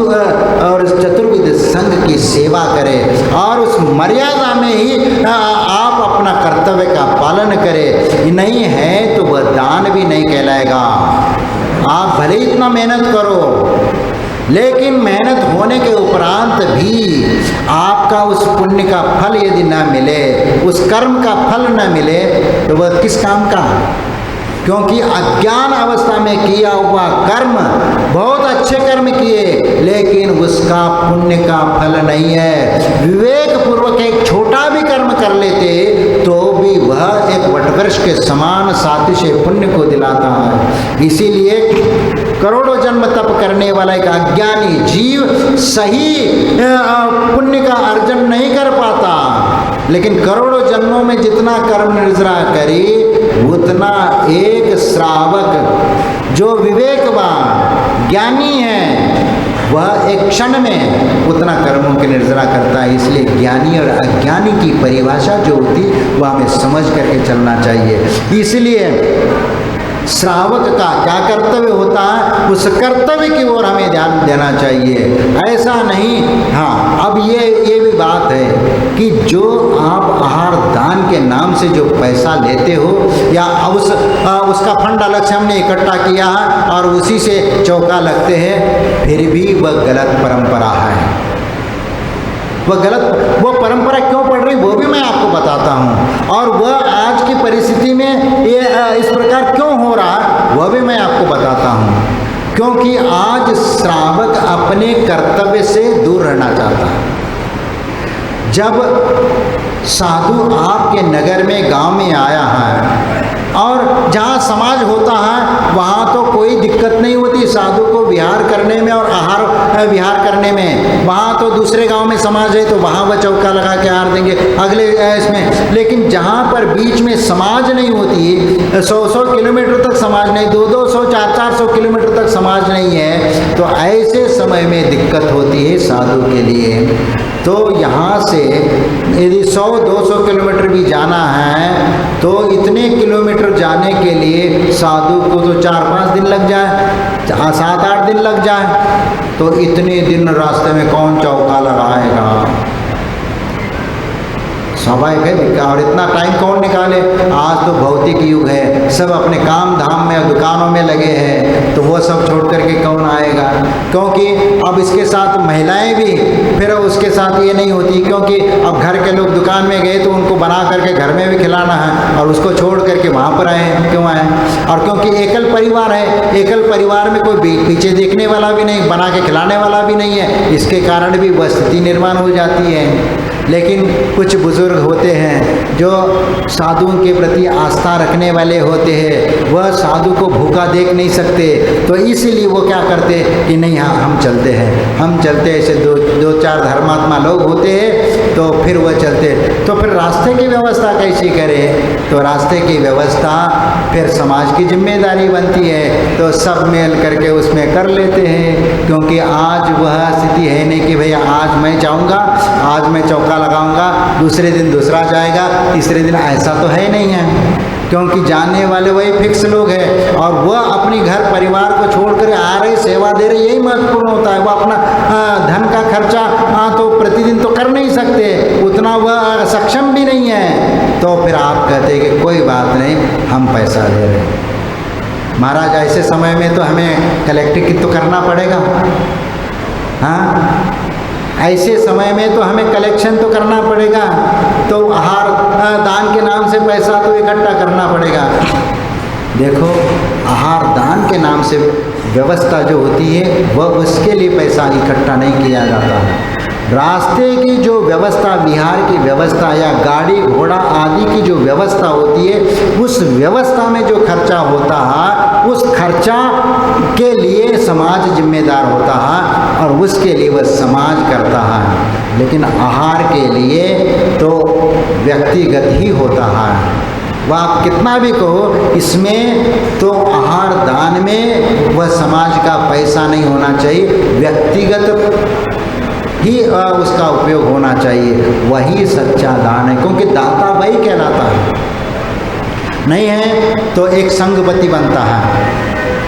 और चतुर्विध संघ की सेवा करें, और उस मर्यादा में ही आप अपना कर्तव्य का पालन करें। नहीं है तो वह दान भी नहीं कहलाएगा। आप भले इतना मेहनत करो, लेकिन मेहनत होने के उपरांत भी आपका उस पुण्य का फल यदि न मिले, उस कर्म का फल न मिले, तो वह किस काम का? क्योंकि अज्ञान अवस्था में किया हुआ कर्म, बहुत अच्छे कर्म किए, लेकिन उसका पुण्य का फल नहीं है। विवेक पूर्वक एक छोटा भी कर्म कर लेते तो भी वह एक वटवृक्ष के समान सातिशय पुण्य को दिलाता है। इसीलिए करोड़ों जन्म तप करने वाला एक अज्ञानी जीव सही पुण्य का अर्जन नहीं कर पाता, लेकिन करोड़ों जन्मों में जितना कर्म निर्जरा करी, उतना एक श्रावक जो विवेकवान ज्ञानी है, वह एक क्षण में उतना कर्मों की निर्जरा करता है। इसलिए ज्ञानी और अज्ञानी की परिभाषा जो होती वह हमें समझ करके चलना चाहिए। इसलिए श्रावक का क्या कर्तव्य होता है, उस कर्तव्य की ओर हमें ध्यान देना चाहिए। ऐसा नहीं, हाँ अब ये भी बात है कि जो आप आहार दान के नाम से जो पैसा लेते हो, या उसका फंड अलग से हमने इकट्ठा किया है और उसी से चौका लगते हैं, फिर भी वह गलत परंपरा है। वो परंपरा क्यों पड़ रही वो भी मैं आपको बताता हूँ, और वह आज की परिस्थिति में ये इस प्रकार क्यों हो रहा है वह भी मैं आपको बताता हूँ। क्योंकि आज श्रावक अपने कर्तव्य से दूर रहना चाहता है। जब साधु आपके नगर में, गांव में आया है, और जहाँ समाज होता है वहाँ तो कोई दिक्कत नहीं होती साधु को विहार करने में और आहार विहार करने में। वहाँ तो दूसरे गांव में समाज है तो वहाँ वह चौका लगा के आहार देंगे अगले इसमें। लेकिन जहाँ पर बीच में समाज नहीं होती, 100-100 किलोमीटर तक समाज नहीं, 200-200, 400-400 किलोमीटर तक समाज नहीं है, तो ऐसे समय में दिक्कत होती है साधु के लिए। तो यहाँ से यदि 100-200 किलोमीटर भी जाना है तो इतने किलोमीटर जाने के लिए साधु को तो 4-5 दिन लग जाए, 7-8 दिन लग जाए, तो इतने दिन रास्ते में कौन चौका लगाएगा? स्वाभाविक है। और इतना टाइम कौन निकाले? आज तो भौतिक युग है, सब अपने काम धाम में दुकानों में लगे हैं, तो वो सब छोड़ करके कौन आएगा? क्योंकि अब इसके साथ महिलाएं भी फिर उसके साथ ये नहीं होती, क्योंकि अब घर के लोग दुकान में गए तो उनको बना करके घर में भी खिलाना है, और उसको छोड़ करके वहाँ पर आए, क्यों आए? और क्योंकि एकल परिवार है, एकल परिवार में कोई पीछे देखने वाला भी नहीं, बना के खिलाने वाला भी नहीं है, इसके कारण भी वह स्थिति निर्माण हो जाती है। लेकिन कुछ बुजुर्ग होते हैं जो साधुओं के प्रति आस्था रखने वाले होते हैं, वह साधु को भूखा देख नहीं सकते, तो इसीलिए वो क्या करते कि नहीं, हाँ हम चलते हैं, हम चलते। ऐसे दो चार धर्मात्मा लोग होते हैं तो फिर वह चलते। तो फिर रास्ते की व्यवस्था कैसी करें? तो रास्ते की व्यवस्था फिर समाज की जिम्मेदारी बनती है, तो सब मिल करके उसमें कर लेते हैं। क्योंकि आज वह स्थिति है नहीं कि भैया आज मैं जाऊँगा, आज मैं चौका लगाऊंगा, दूसरे दिन दूसरा जाएगा, तीसरे दिन, ऐसा तो है नहीं है। क्योंकि जाने वाले वही फिक्स लोग हैं, और वह अपनी घर परिवार को छोड़कर आ रहे, सेवा दे रहे, यही महत्वपूर्ण होता है। वह अपना धन का खर्चा तो प्रतिदिन तो कर नहीं सकते, उतना वह सक्षम भी नहीं है। तो फिर आप कहते कि कोई बात नहीं, हम पैसा दे रहे हैं। महाराज ऐसे समय में तो हमें कलेक्टर तो करना पड़ेगा, हाँ, ऐसे समय में तो हमें कलेक्शन तो करना पड़ेगा, तो आहार दान के नाम से पैसा तो इकट्ठा करना पड़ेगा। देखो, आहार दान के नाम से व्यवस्था जो होती है वह उसके लिए पैसा इकट्ठा नहीं किया जाता है। रास्ते की जो व्यवस्था, विहार की व्यवस्था या गाड़ी घोड़ा आदि की जो व्यवस्था होती है, उस व्यवस्था में जो खर्चा होता है, उस खर्चा के लिए समाज जिम्मेदार होता है और उसके लिए वह समाज करता है। लेकिन आहार के लिए तो व्यक्तिगत ही होता है। वह आप कितना भी कहो, इसमें तो आहार दान में वह समाज का पैसा नहीं होना चाहिए, व्यक्तिगत ही उसका उपयोग होना चाहिए। वही सच्चा दान है, क्योंकि दाता वही कहलाता है। नहीं है तो एक संघपति बनता है,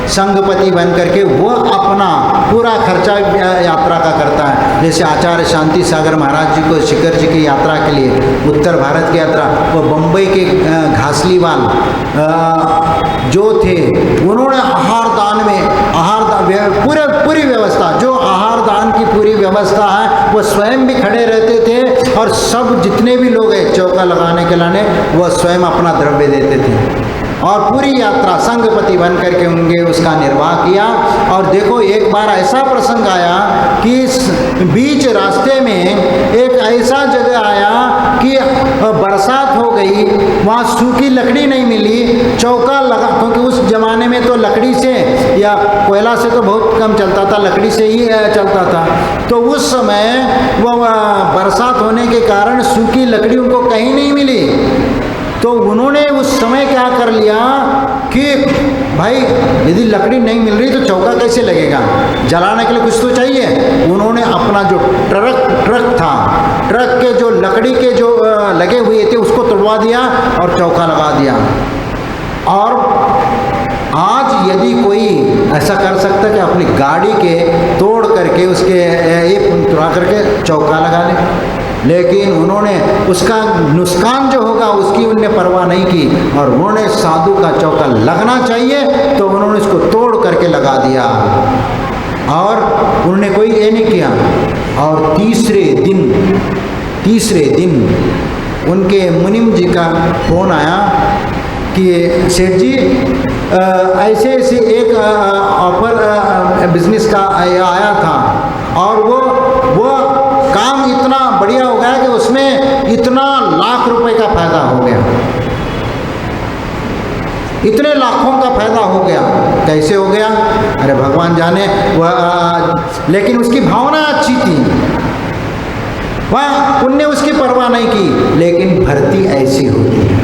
संघपति बन करके वो अपना पूरा खर्चा यात्रा का करता है। जैसे आचार्य शांति सागर महाराज जी को शिखर जी की यात्रा के लिए, उत्तर भारत की यात्रा, वो बम्बई के घासलीवाल जो थे, उन्होंने आहार दान में पूरी व्यवस्था, जो आहार दान की पूरी व्यवस्था है, वो स्वयं भी खड़े रहते थे और सब जितने भी लोग हैं चौका लगाने के लाने, वह स्वयं अपना द्रव्य देते थे और पूरी यात्रा संघपति बन करके उनके उसका निर्वाह किया। और देखो, एक बार ऐसा प्रसंग आया कि बीच रास्ते में एक ऐसा जगह आया कि बरसात हो गई, वहाँ सूखी लकड़ी नहीं मिली, चौका लगा, क्योंकि उस जमाने में तो लकड़ी से या कोयला से तो बहुत कम चलता था, लकड़ी से ही चलता था। तो उस समय वह बरसात होने के कारण सूखी लकड़ी उनको कहीं नहीं मिली। तो उन्होंने उस समय क्या कर लिया कि भाई यदि लकड़ी नहीं मिल रही तो चौका कैसे लगेगा, जलाने के लिए कुछ तो चाहिए। उन्होंने अपना जो ट्रक था, ट्रक के जो लकड़ी के जो लगे हुए थे उसको तोड़वा दिया और चौका लगा दिया। और आज यदि कोई ऐसा कर सकता है कि अपनी गाड़ी के तोड़ करके उसके एक तुड़ा करके चौका लगा ले, लेकिन उन्होंने उसका नुकसान जो होगा उसकी उनने परवाह नहीं की और उन्होंने साधु का चौका लगना चाहिए तो उन्होंने उसको तोड़ करके लगा दिया और उन्होंने कोई ये नहीं किया। और तीसरे दिन उनके मुनिम जी का फोन आया कि सेठ जी ऐसे एक ऑफर बिजनेस का आया था और वो काम इतना बढ़िया हो गया कि उसमें इतना लाख रुपए का फायदा हो गया, इतने लाखों का फायदा हो गया। कैसे हो गया? अरे भगवान जाने। वह लेकिन उसकी भावना अच्छी थी, वह उनने उसकी परवाह नहीं की। लेकिन भर्ती ऐसी होती है,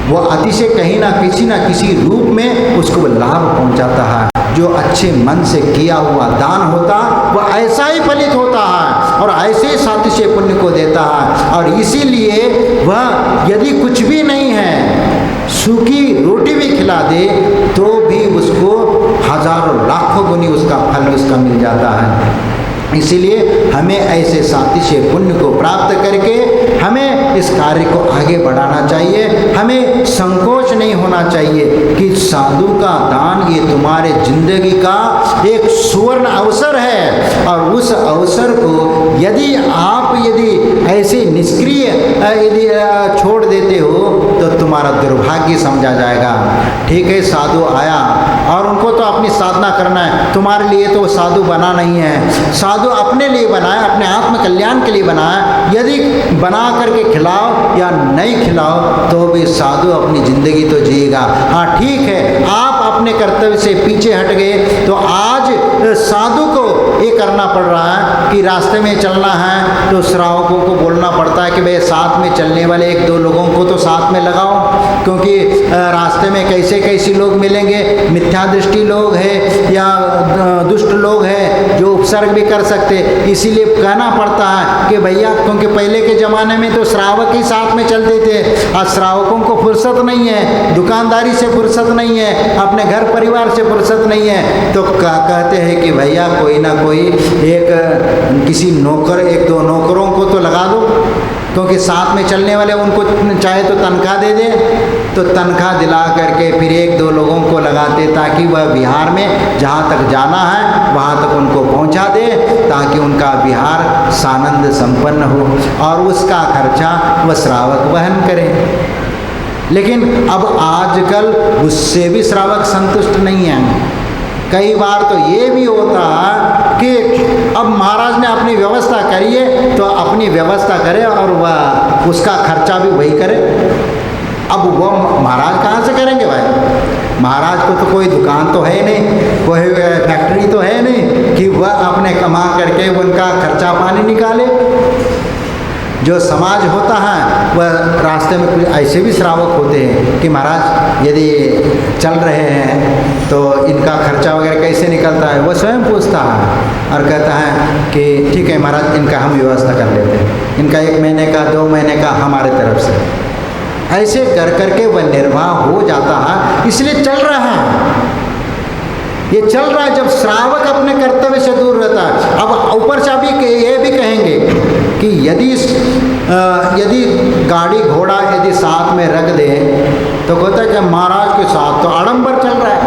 वह अतिशय कहीं ना किसी रूप में उसको लाभ पहुंचाता है। जो अच्छे मन से किया हुआ दान होता वह ऐसा ही फलित होता है और ऐसे ही सातिशय पुण्य को देता है। और इसीलिए वह यदि कुछ भी नहीं है, सूखी रोटी भी खिला दे तो भी उसको हजारों लाखों गुनी उसका फल उसका मिल जाता है। इसीलिए हमें ऐसे सातिशय पुण्य को प्राप्त करके हमें इस कार्य को आगे बढ़ाना चाहिए। हमें संकोच नहीं होना चाहिए कि साधु का दान ये तुम्हारे जिंदगी का एक सुवर्ण अवसर है और उस अवसर को यदि आप ऐसे निष्क्रिय यदि छोड़ देते हो तो तुम्हारा दुर्भाग्य समझा जाएगा। ठीक है, साधु आया और उनको तो अपनी साधना करना है, तुम्हारे लिए तो साधु बना नहीं है। साधु अपने लिए बनाया, अपने आत्म कल्याण के लिए बनाया। यदि बना करके खिलाओ या नहीं खिलाओ तो भी साधु अपनी जिंदगी तो जिएगा। हाँ ठीक है, आप अपने कर्तव्य से पीछे हट गए तो आज साधु को ये करना पड़ रहा है कि रास्ते में चलना है तो श्रावकों को बोलना पड़ता है कि भाई साथ में चलने वाले एक दो लोगों को तो साथ में लगाओ, क्योंकि रास्ते में कैसे लोग मिलेंगे, मिथ्या दृष्टि लोग हैं या दुष्ट लोग हैं जो उपसर्ग भी कर सकते। इसीलिए कहना पड़ता है कि भैया, क्योंकि पहले के ज़माने में तो श्रावक ही साथ में चलते थे। आज श्रावकों को फुर्सत नहीं है, दुकानदारी से फुर्सत नहीं है, अपने घर परिवार से फुर्सत नहीं है, तो कहते हैं कि भैया कोई ना कोई एक किसी नौकर, एक दो नौकरों को तो लगा दो। क्योंकि साथ में चलने वाले उनको चाहे तो तनख्वाह दे दे, तो तनख्वाह दिला करके फिर एक दो लोगों को लगाते ताकि वह बिहार में जहाँ तक जाना है वहाँ तक उनको पहुँचा दे, ताकि उनका बिहार सानंद संपन्न हो और उसका खर्चा वह श्रावक वहन करें। लेकिन अब आजकल उससे भी श्रावक संतुष्ट नहीं हैं। कई बार तो ये भी होता है कि अब महाराज ने अपनी व्यवस्था करी है तो अपनी व्यवस्था करे और वह उसका खर्चा भी वही करे। अब वो महाराज कहाँ से करेंगे भाई? महाराज को तो कोई दुकान तो है नहीं, कोई फैक्ट्री तो है नहीं कि वह अपने कमा करके उनका खर्चा पानी निकाले। जो समाज होता है वह रास्ते में कुछ ऐसे भी श्रावक होते हैं कि महाराज यदि चल रहे हैं तो इनका खर्चा वगैरह कैसे निकलता है, वह स्वयं पूछता है और कहता है कि ठीक है महाराज, इनका हम व्यवस्था कर लेते हैं, इनका 1 महीने का 2 महीने का हमारे तरफ से। ऐसे कर करके वह निर्वाह हो जाता है। इसलिए चल रहा है, ये चल रहा है जब श्रावक अपने कर्तव्य से दूर रहता है। अब ऊपर से अभी ये भी कहेंगे कि यदि गाड़ी घोड़ा यदि साथ में रख दे तो कहता है कि महाराज के साथ तो आडंबर चल रहा है।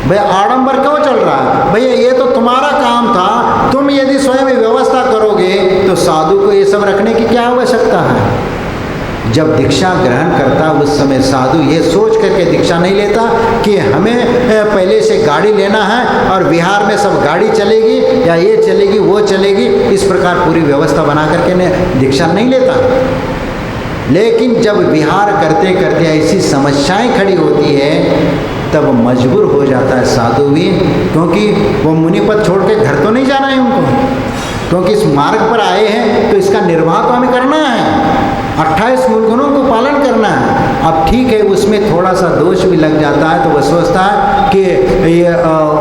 भैया आडंबर क्यों चल रहा है? भैया ये तो तुम्हारा काम था, तुम यदि स्वयं व्यवस्था करोगे तो साधु को ये सब रखने की क्या आवश्यकता है? जब दीक्षा ग्रहण करता उस समय साधु ये सोच करके दीक्षा नहीं लेता कि हमें पहले से गाड़ी लेना है और बिहार में सब गाड़ी चलेगी या ये चलेगी वो चलेगी, इस प्रकार पूरी व्यवस्था बना करके दीक्षा नहीं लेता। लेकिन जब विहार करते करते ऐसी समस्याएं खड़ी होती है तब मजबूर हो जाता है साधु भी, क्योंकि वो मुनिपद छोड़ के घर तो नहीं जाना है उनको, क्योंकि इस मार्ग पर आए हैं तो इसका निर्वाह तो हमें करना है, 28 मूलगुणों को पालन करना है। अब ठीक है उसमें थोड़ा सा दोष भी लग जाता है तो वह सोचता है कि ये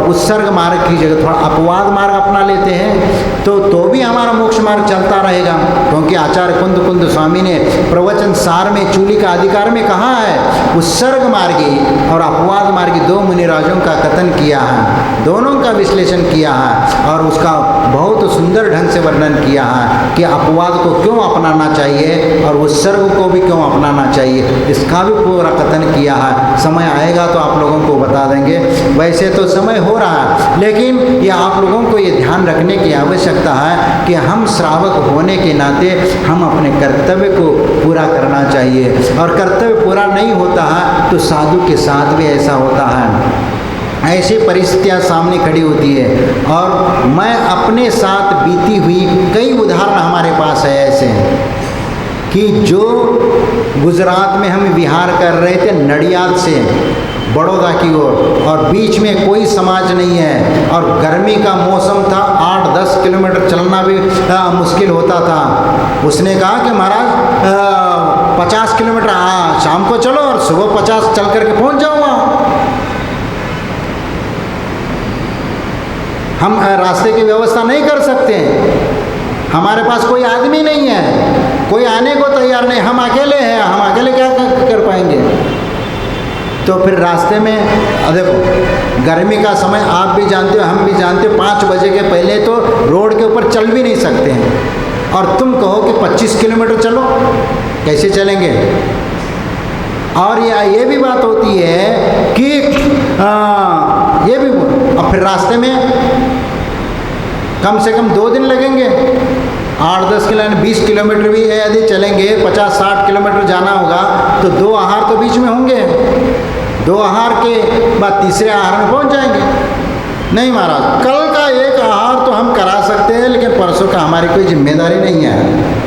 उत्सर्ग मार्ग की जगह थोड़ा अपवाद मार्ग अपना लेते हैं तो भी हमारा मोक्ष मार्ग चलता रहेगा, क्योंकि आचार्य कुंद स्वामी ने प्रवचन सार में चूली का अधिकार में कहा है उत्सर्ग मार्गी और अपवाद मार्गी 2 मुनिराजों का कथन किया है, दोनों का विश्लेषण किया है और उसका बहुत सुंदर ढंग से वर्णन किया है कि अपवाद को क्यों अपनाना चाहिए और उत्सर्ग को भी क्यों अपनाना चाहिए, इसका भी पूरा कथन किया है। समय आएगा तो आप लोगों को बता देंगे। वैसे तो समय हो रहा है, लेकिन ये आप लोगों को ये ध्यान रखने की आवश्यकता है कि हम श्रावक होने के नाते हम अपने कर्तव्य को पूरा करना चाहिए, और कर्तव्य पूरा नहीं होता है तो साधु के साथ भी ऐसा होता है। ऐसी परिस्थितियाँ सामने खड़ी होती है और मैं अपने साथ बीती हुई कई उदाहरण हमारे पास है ऐसे कि जो गुजरात में हम विहार कर रहे थे नडियाद से बड़ौदा की ओर और बीच में कोई समाज नहीं है और गर्मी का मौसम था, 8-10 किलोमीटर चलना भी मुश्किल होता था। उसने कहा कि महाराज 50 किलोमीटर शाम को चलो और सुबह 50 चल करके पहुंच जाओ वहाँ। हम रास्ते की व्यवस्था नहीं कर सकते, हमारे पास कोई आदमी नहीं है, कोई आने को तैयार नहीं, हम अकेले हैं, हम अकेले क्या कर पाएंगे। तो फिर रास्ते में देखो गर्मी का समय आप भी जानते हो हम भी जानते हो, 5 बजे के पहले तो रोड के ऊपर चल भी नहीं सकते हैं और तुम कहो कि 25 किलोमीटर चलो, कैसे चलेंगे। और ये भी बात होती है कि ये भी अब फिर रास्ते में कम से कम 2 दिन लगेंगे, 8-10 किलोमीटर 20 किलोमीटर भी यदि चलेंगे, 50-60 किलोमीटर जाना होगा तो 2 आहार तो बीच में होंगे, 2 आहार के बाद तीसरे आहार में पहुंच जाएंगे। नहीं महाराज कल का एक आहार तो हम करा सकते हैं लेकिन परसों का हमारी कोई जिम्मेदारी नहीं है।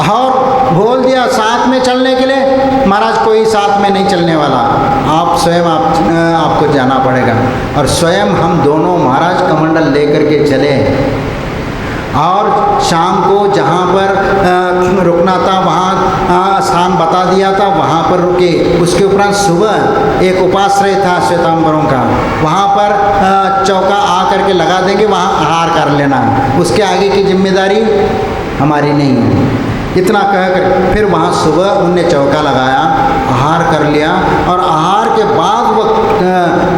और बोल दिया साथ में चलने के लिए, महाराज कोई साथ में नहीं चलने वाला, आप स्वयं आपको जाना पड़ेगा। और स्वयं हम दोनों महाराज कमंडल लेकर के चले और शाम को जहाँ पर रुकना था वहाँ स्थान बता दिया था, वहाँ पर रुके। उसके उपरांत सुबह एक उपाश्रय था श्वेतांबरों का, वहाँ पर चौका आ करके लगा देंगे, वहाँ आहार कर लेना, उसके आगे की जिम्मेदारी हमारी नहीं है। इतना कह कर फिर वहाँ सुबह उनने चौका लगाया, आहार कर लिया और आहार के बाद वो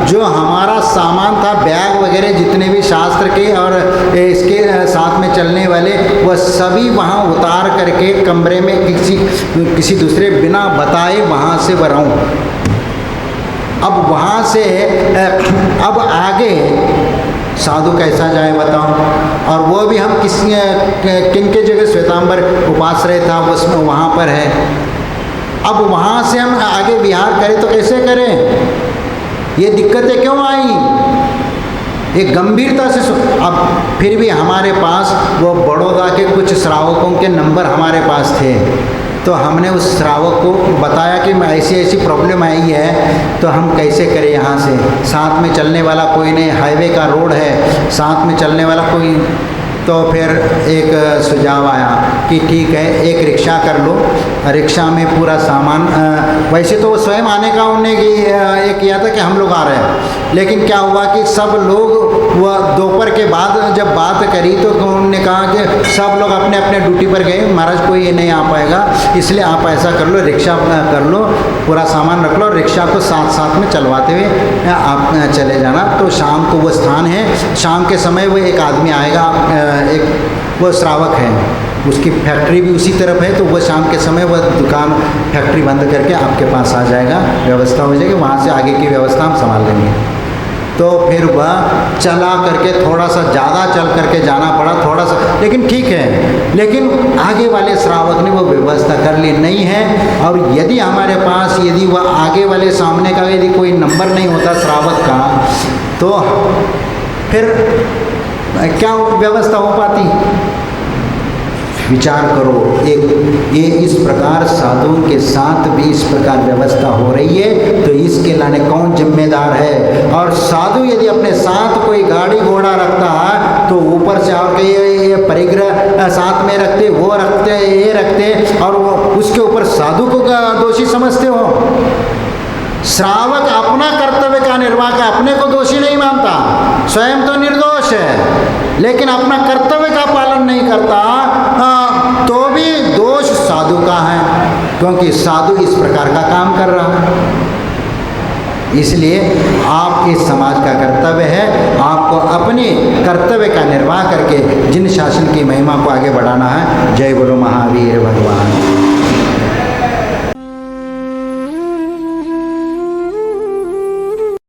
जो हमारा सामान था, बैग वगैरह जितने भी शास्त्र के और इसके साथ में चलने वाले, वह सभी वहाँ उतार करके कमरे में किसी दूसरे बिना बताए वहाँ से बराऊँ। अब वहाँ से अब आगे साधु कैसा जाए बताओ। और वो भी हम किन के जगह श्वेतांबर उपाश्रय था उसमें वहाँ पर है। अब वहाँ से हम आगे विहार करें तो कैसे करें? ये दिक्कतें क्यों आई? एक गंभीरता से अब फिर भी हमारे पास वो बड़ौदा के कुछ श्रावकों के नंबर हमारे पास थे, तो हमने उस श्रावक को बताया कि ऐसी ऐसी प्रॉब्लम आई है, तो हम कैसे करें यहाँ से। साथ में चलने वाला कोई नहीं, हाईवे का रोड है, साथ में चलने वाला कोई। तो फिर एक सुझाव आया कि ठीक है एक रिक्शा कर लो, रिक्शा में पूरा सामान, वैसे तो वो स्वयं आने का उन्होंने ये किया था कि हम लोग आ रहे हैं, लेकिन क्या हुआ कि सब लोग वह दोपहर के बाद जब बात करी तो उन्होंने कहा कि सब लोग अपने अपने ड्यूटी पर गए, महाराज कोई ये नहीं आ पाएगा, इसलिए आप ऐसा कर लो रिक्शा कर लो, पूरा सामान रख लो, रिक्शा को साथ साथ में चलवाते हुए आप चले जाना। तो शाम को वो स्थान है, शाम के समय वो एक आदमी आएगा, एक वो श्रावक है, उसकी फैक्ट्री भी उसी तरफ है, तो वो शाम के समय वह दुकान फैक्ट्री बंद करके आपके पास आ जाएगा, व्यवस्था हो जाएगी, वहाँ से आगे की व्यवस्था हम संभाल लेंगे। तो फिर वह चला करके थोड़ा सा ज़्यादा चल करके जाना पड़ा थोड़ा सा, लेकिन ठीक है, लेकिन आगे वाले श्रावक ने वो व्यवस्था कर ली नहीं है। और यदि हमारे पास यदि वह आगे वाले सामने का यदि कोई नंबर नहीं होता श्रावक का, तो फिर क्या व्यवस्था हो पाती? विचार करो, ये इस प्रकार साधुओं के साथ भी इस प्रकार व्यवस्था हो रही है, तो इसके लाने कौन जिम्मेदार है? और साधु यदि अपने साथ कोई गाड़ी घोड़ा रखता है तो ऊपर से और ये परिग्रह साथ में रखते, वो रखते, ये रखते, और वो उसके ऊपर साधु को दोषी समझते हो। श्रावक अपना कर्तव्य का निर्वाह का अपने को दोषी नहीं मानता, स्वयं तो निर्दोष है, लेकिन अपना कर्तव्य का पालन नहीं करता, तो भी दोष साधु का है, क्योंकि साधु इस प्रकार का काम कर रहा है। इसलिए आपके समाज का कर्तव्य है आपको अपने कर्तव्य का निर्वाह करके जिन शासन की महिमा को आगे बढ़ाना है। जय बोलो महावीर भगवान।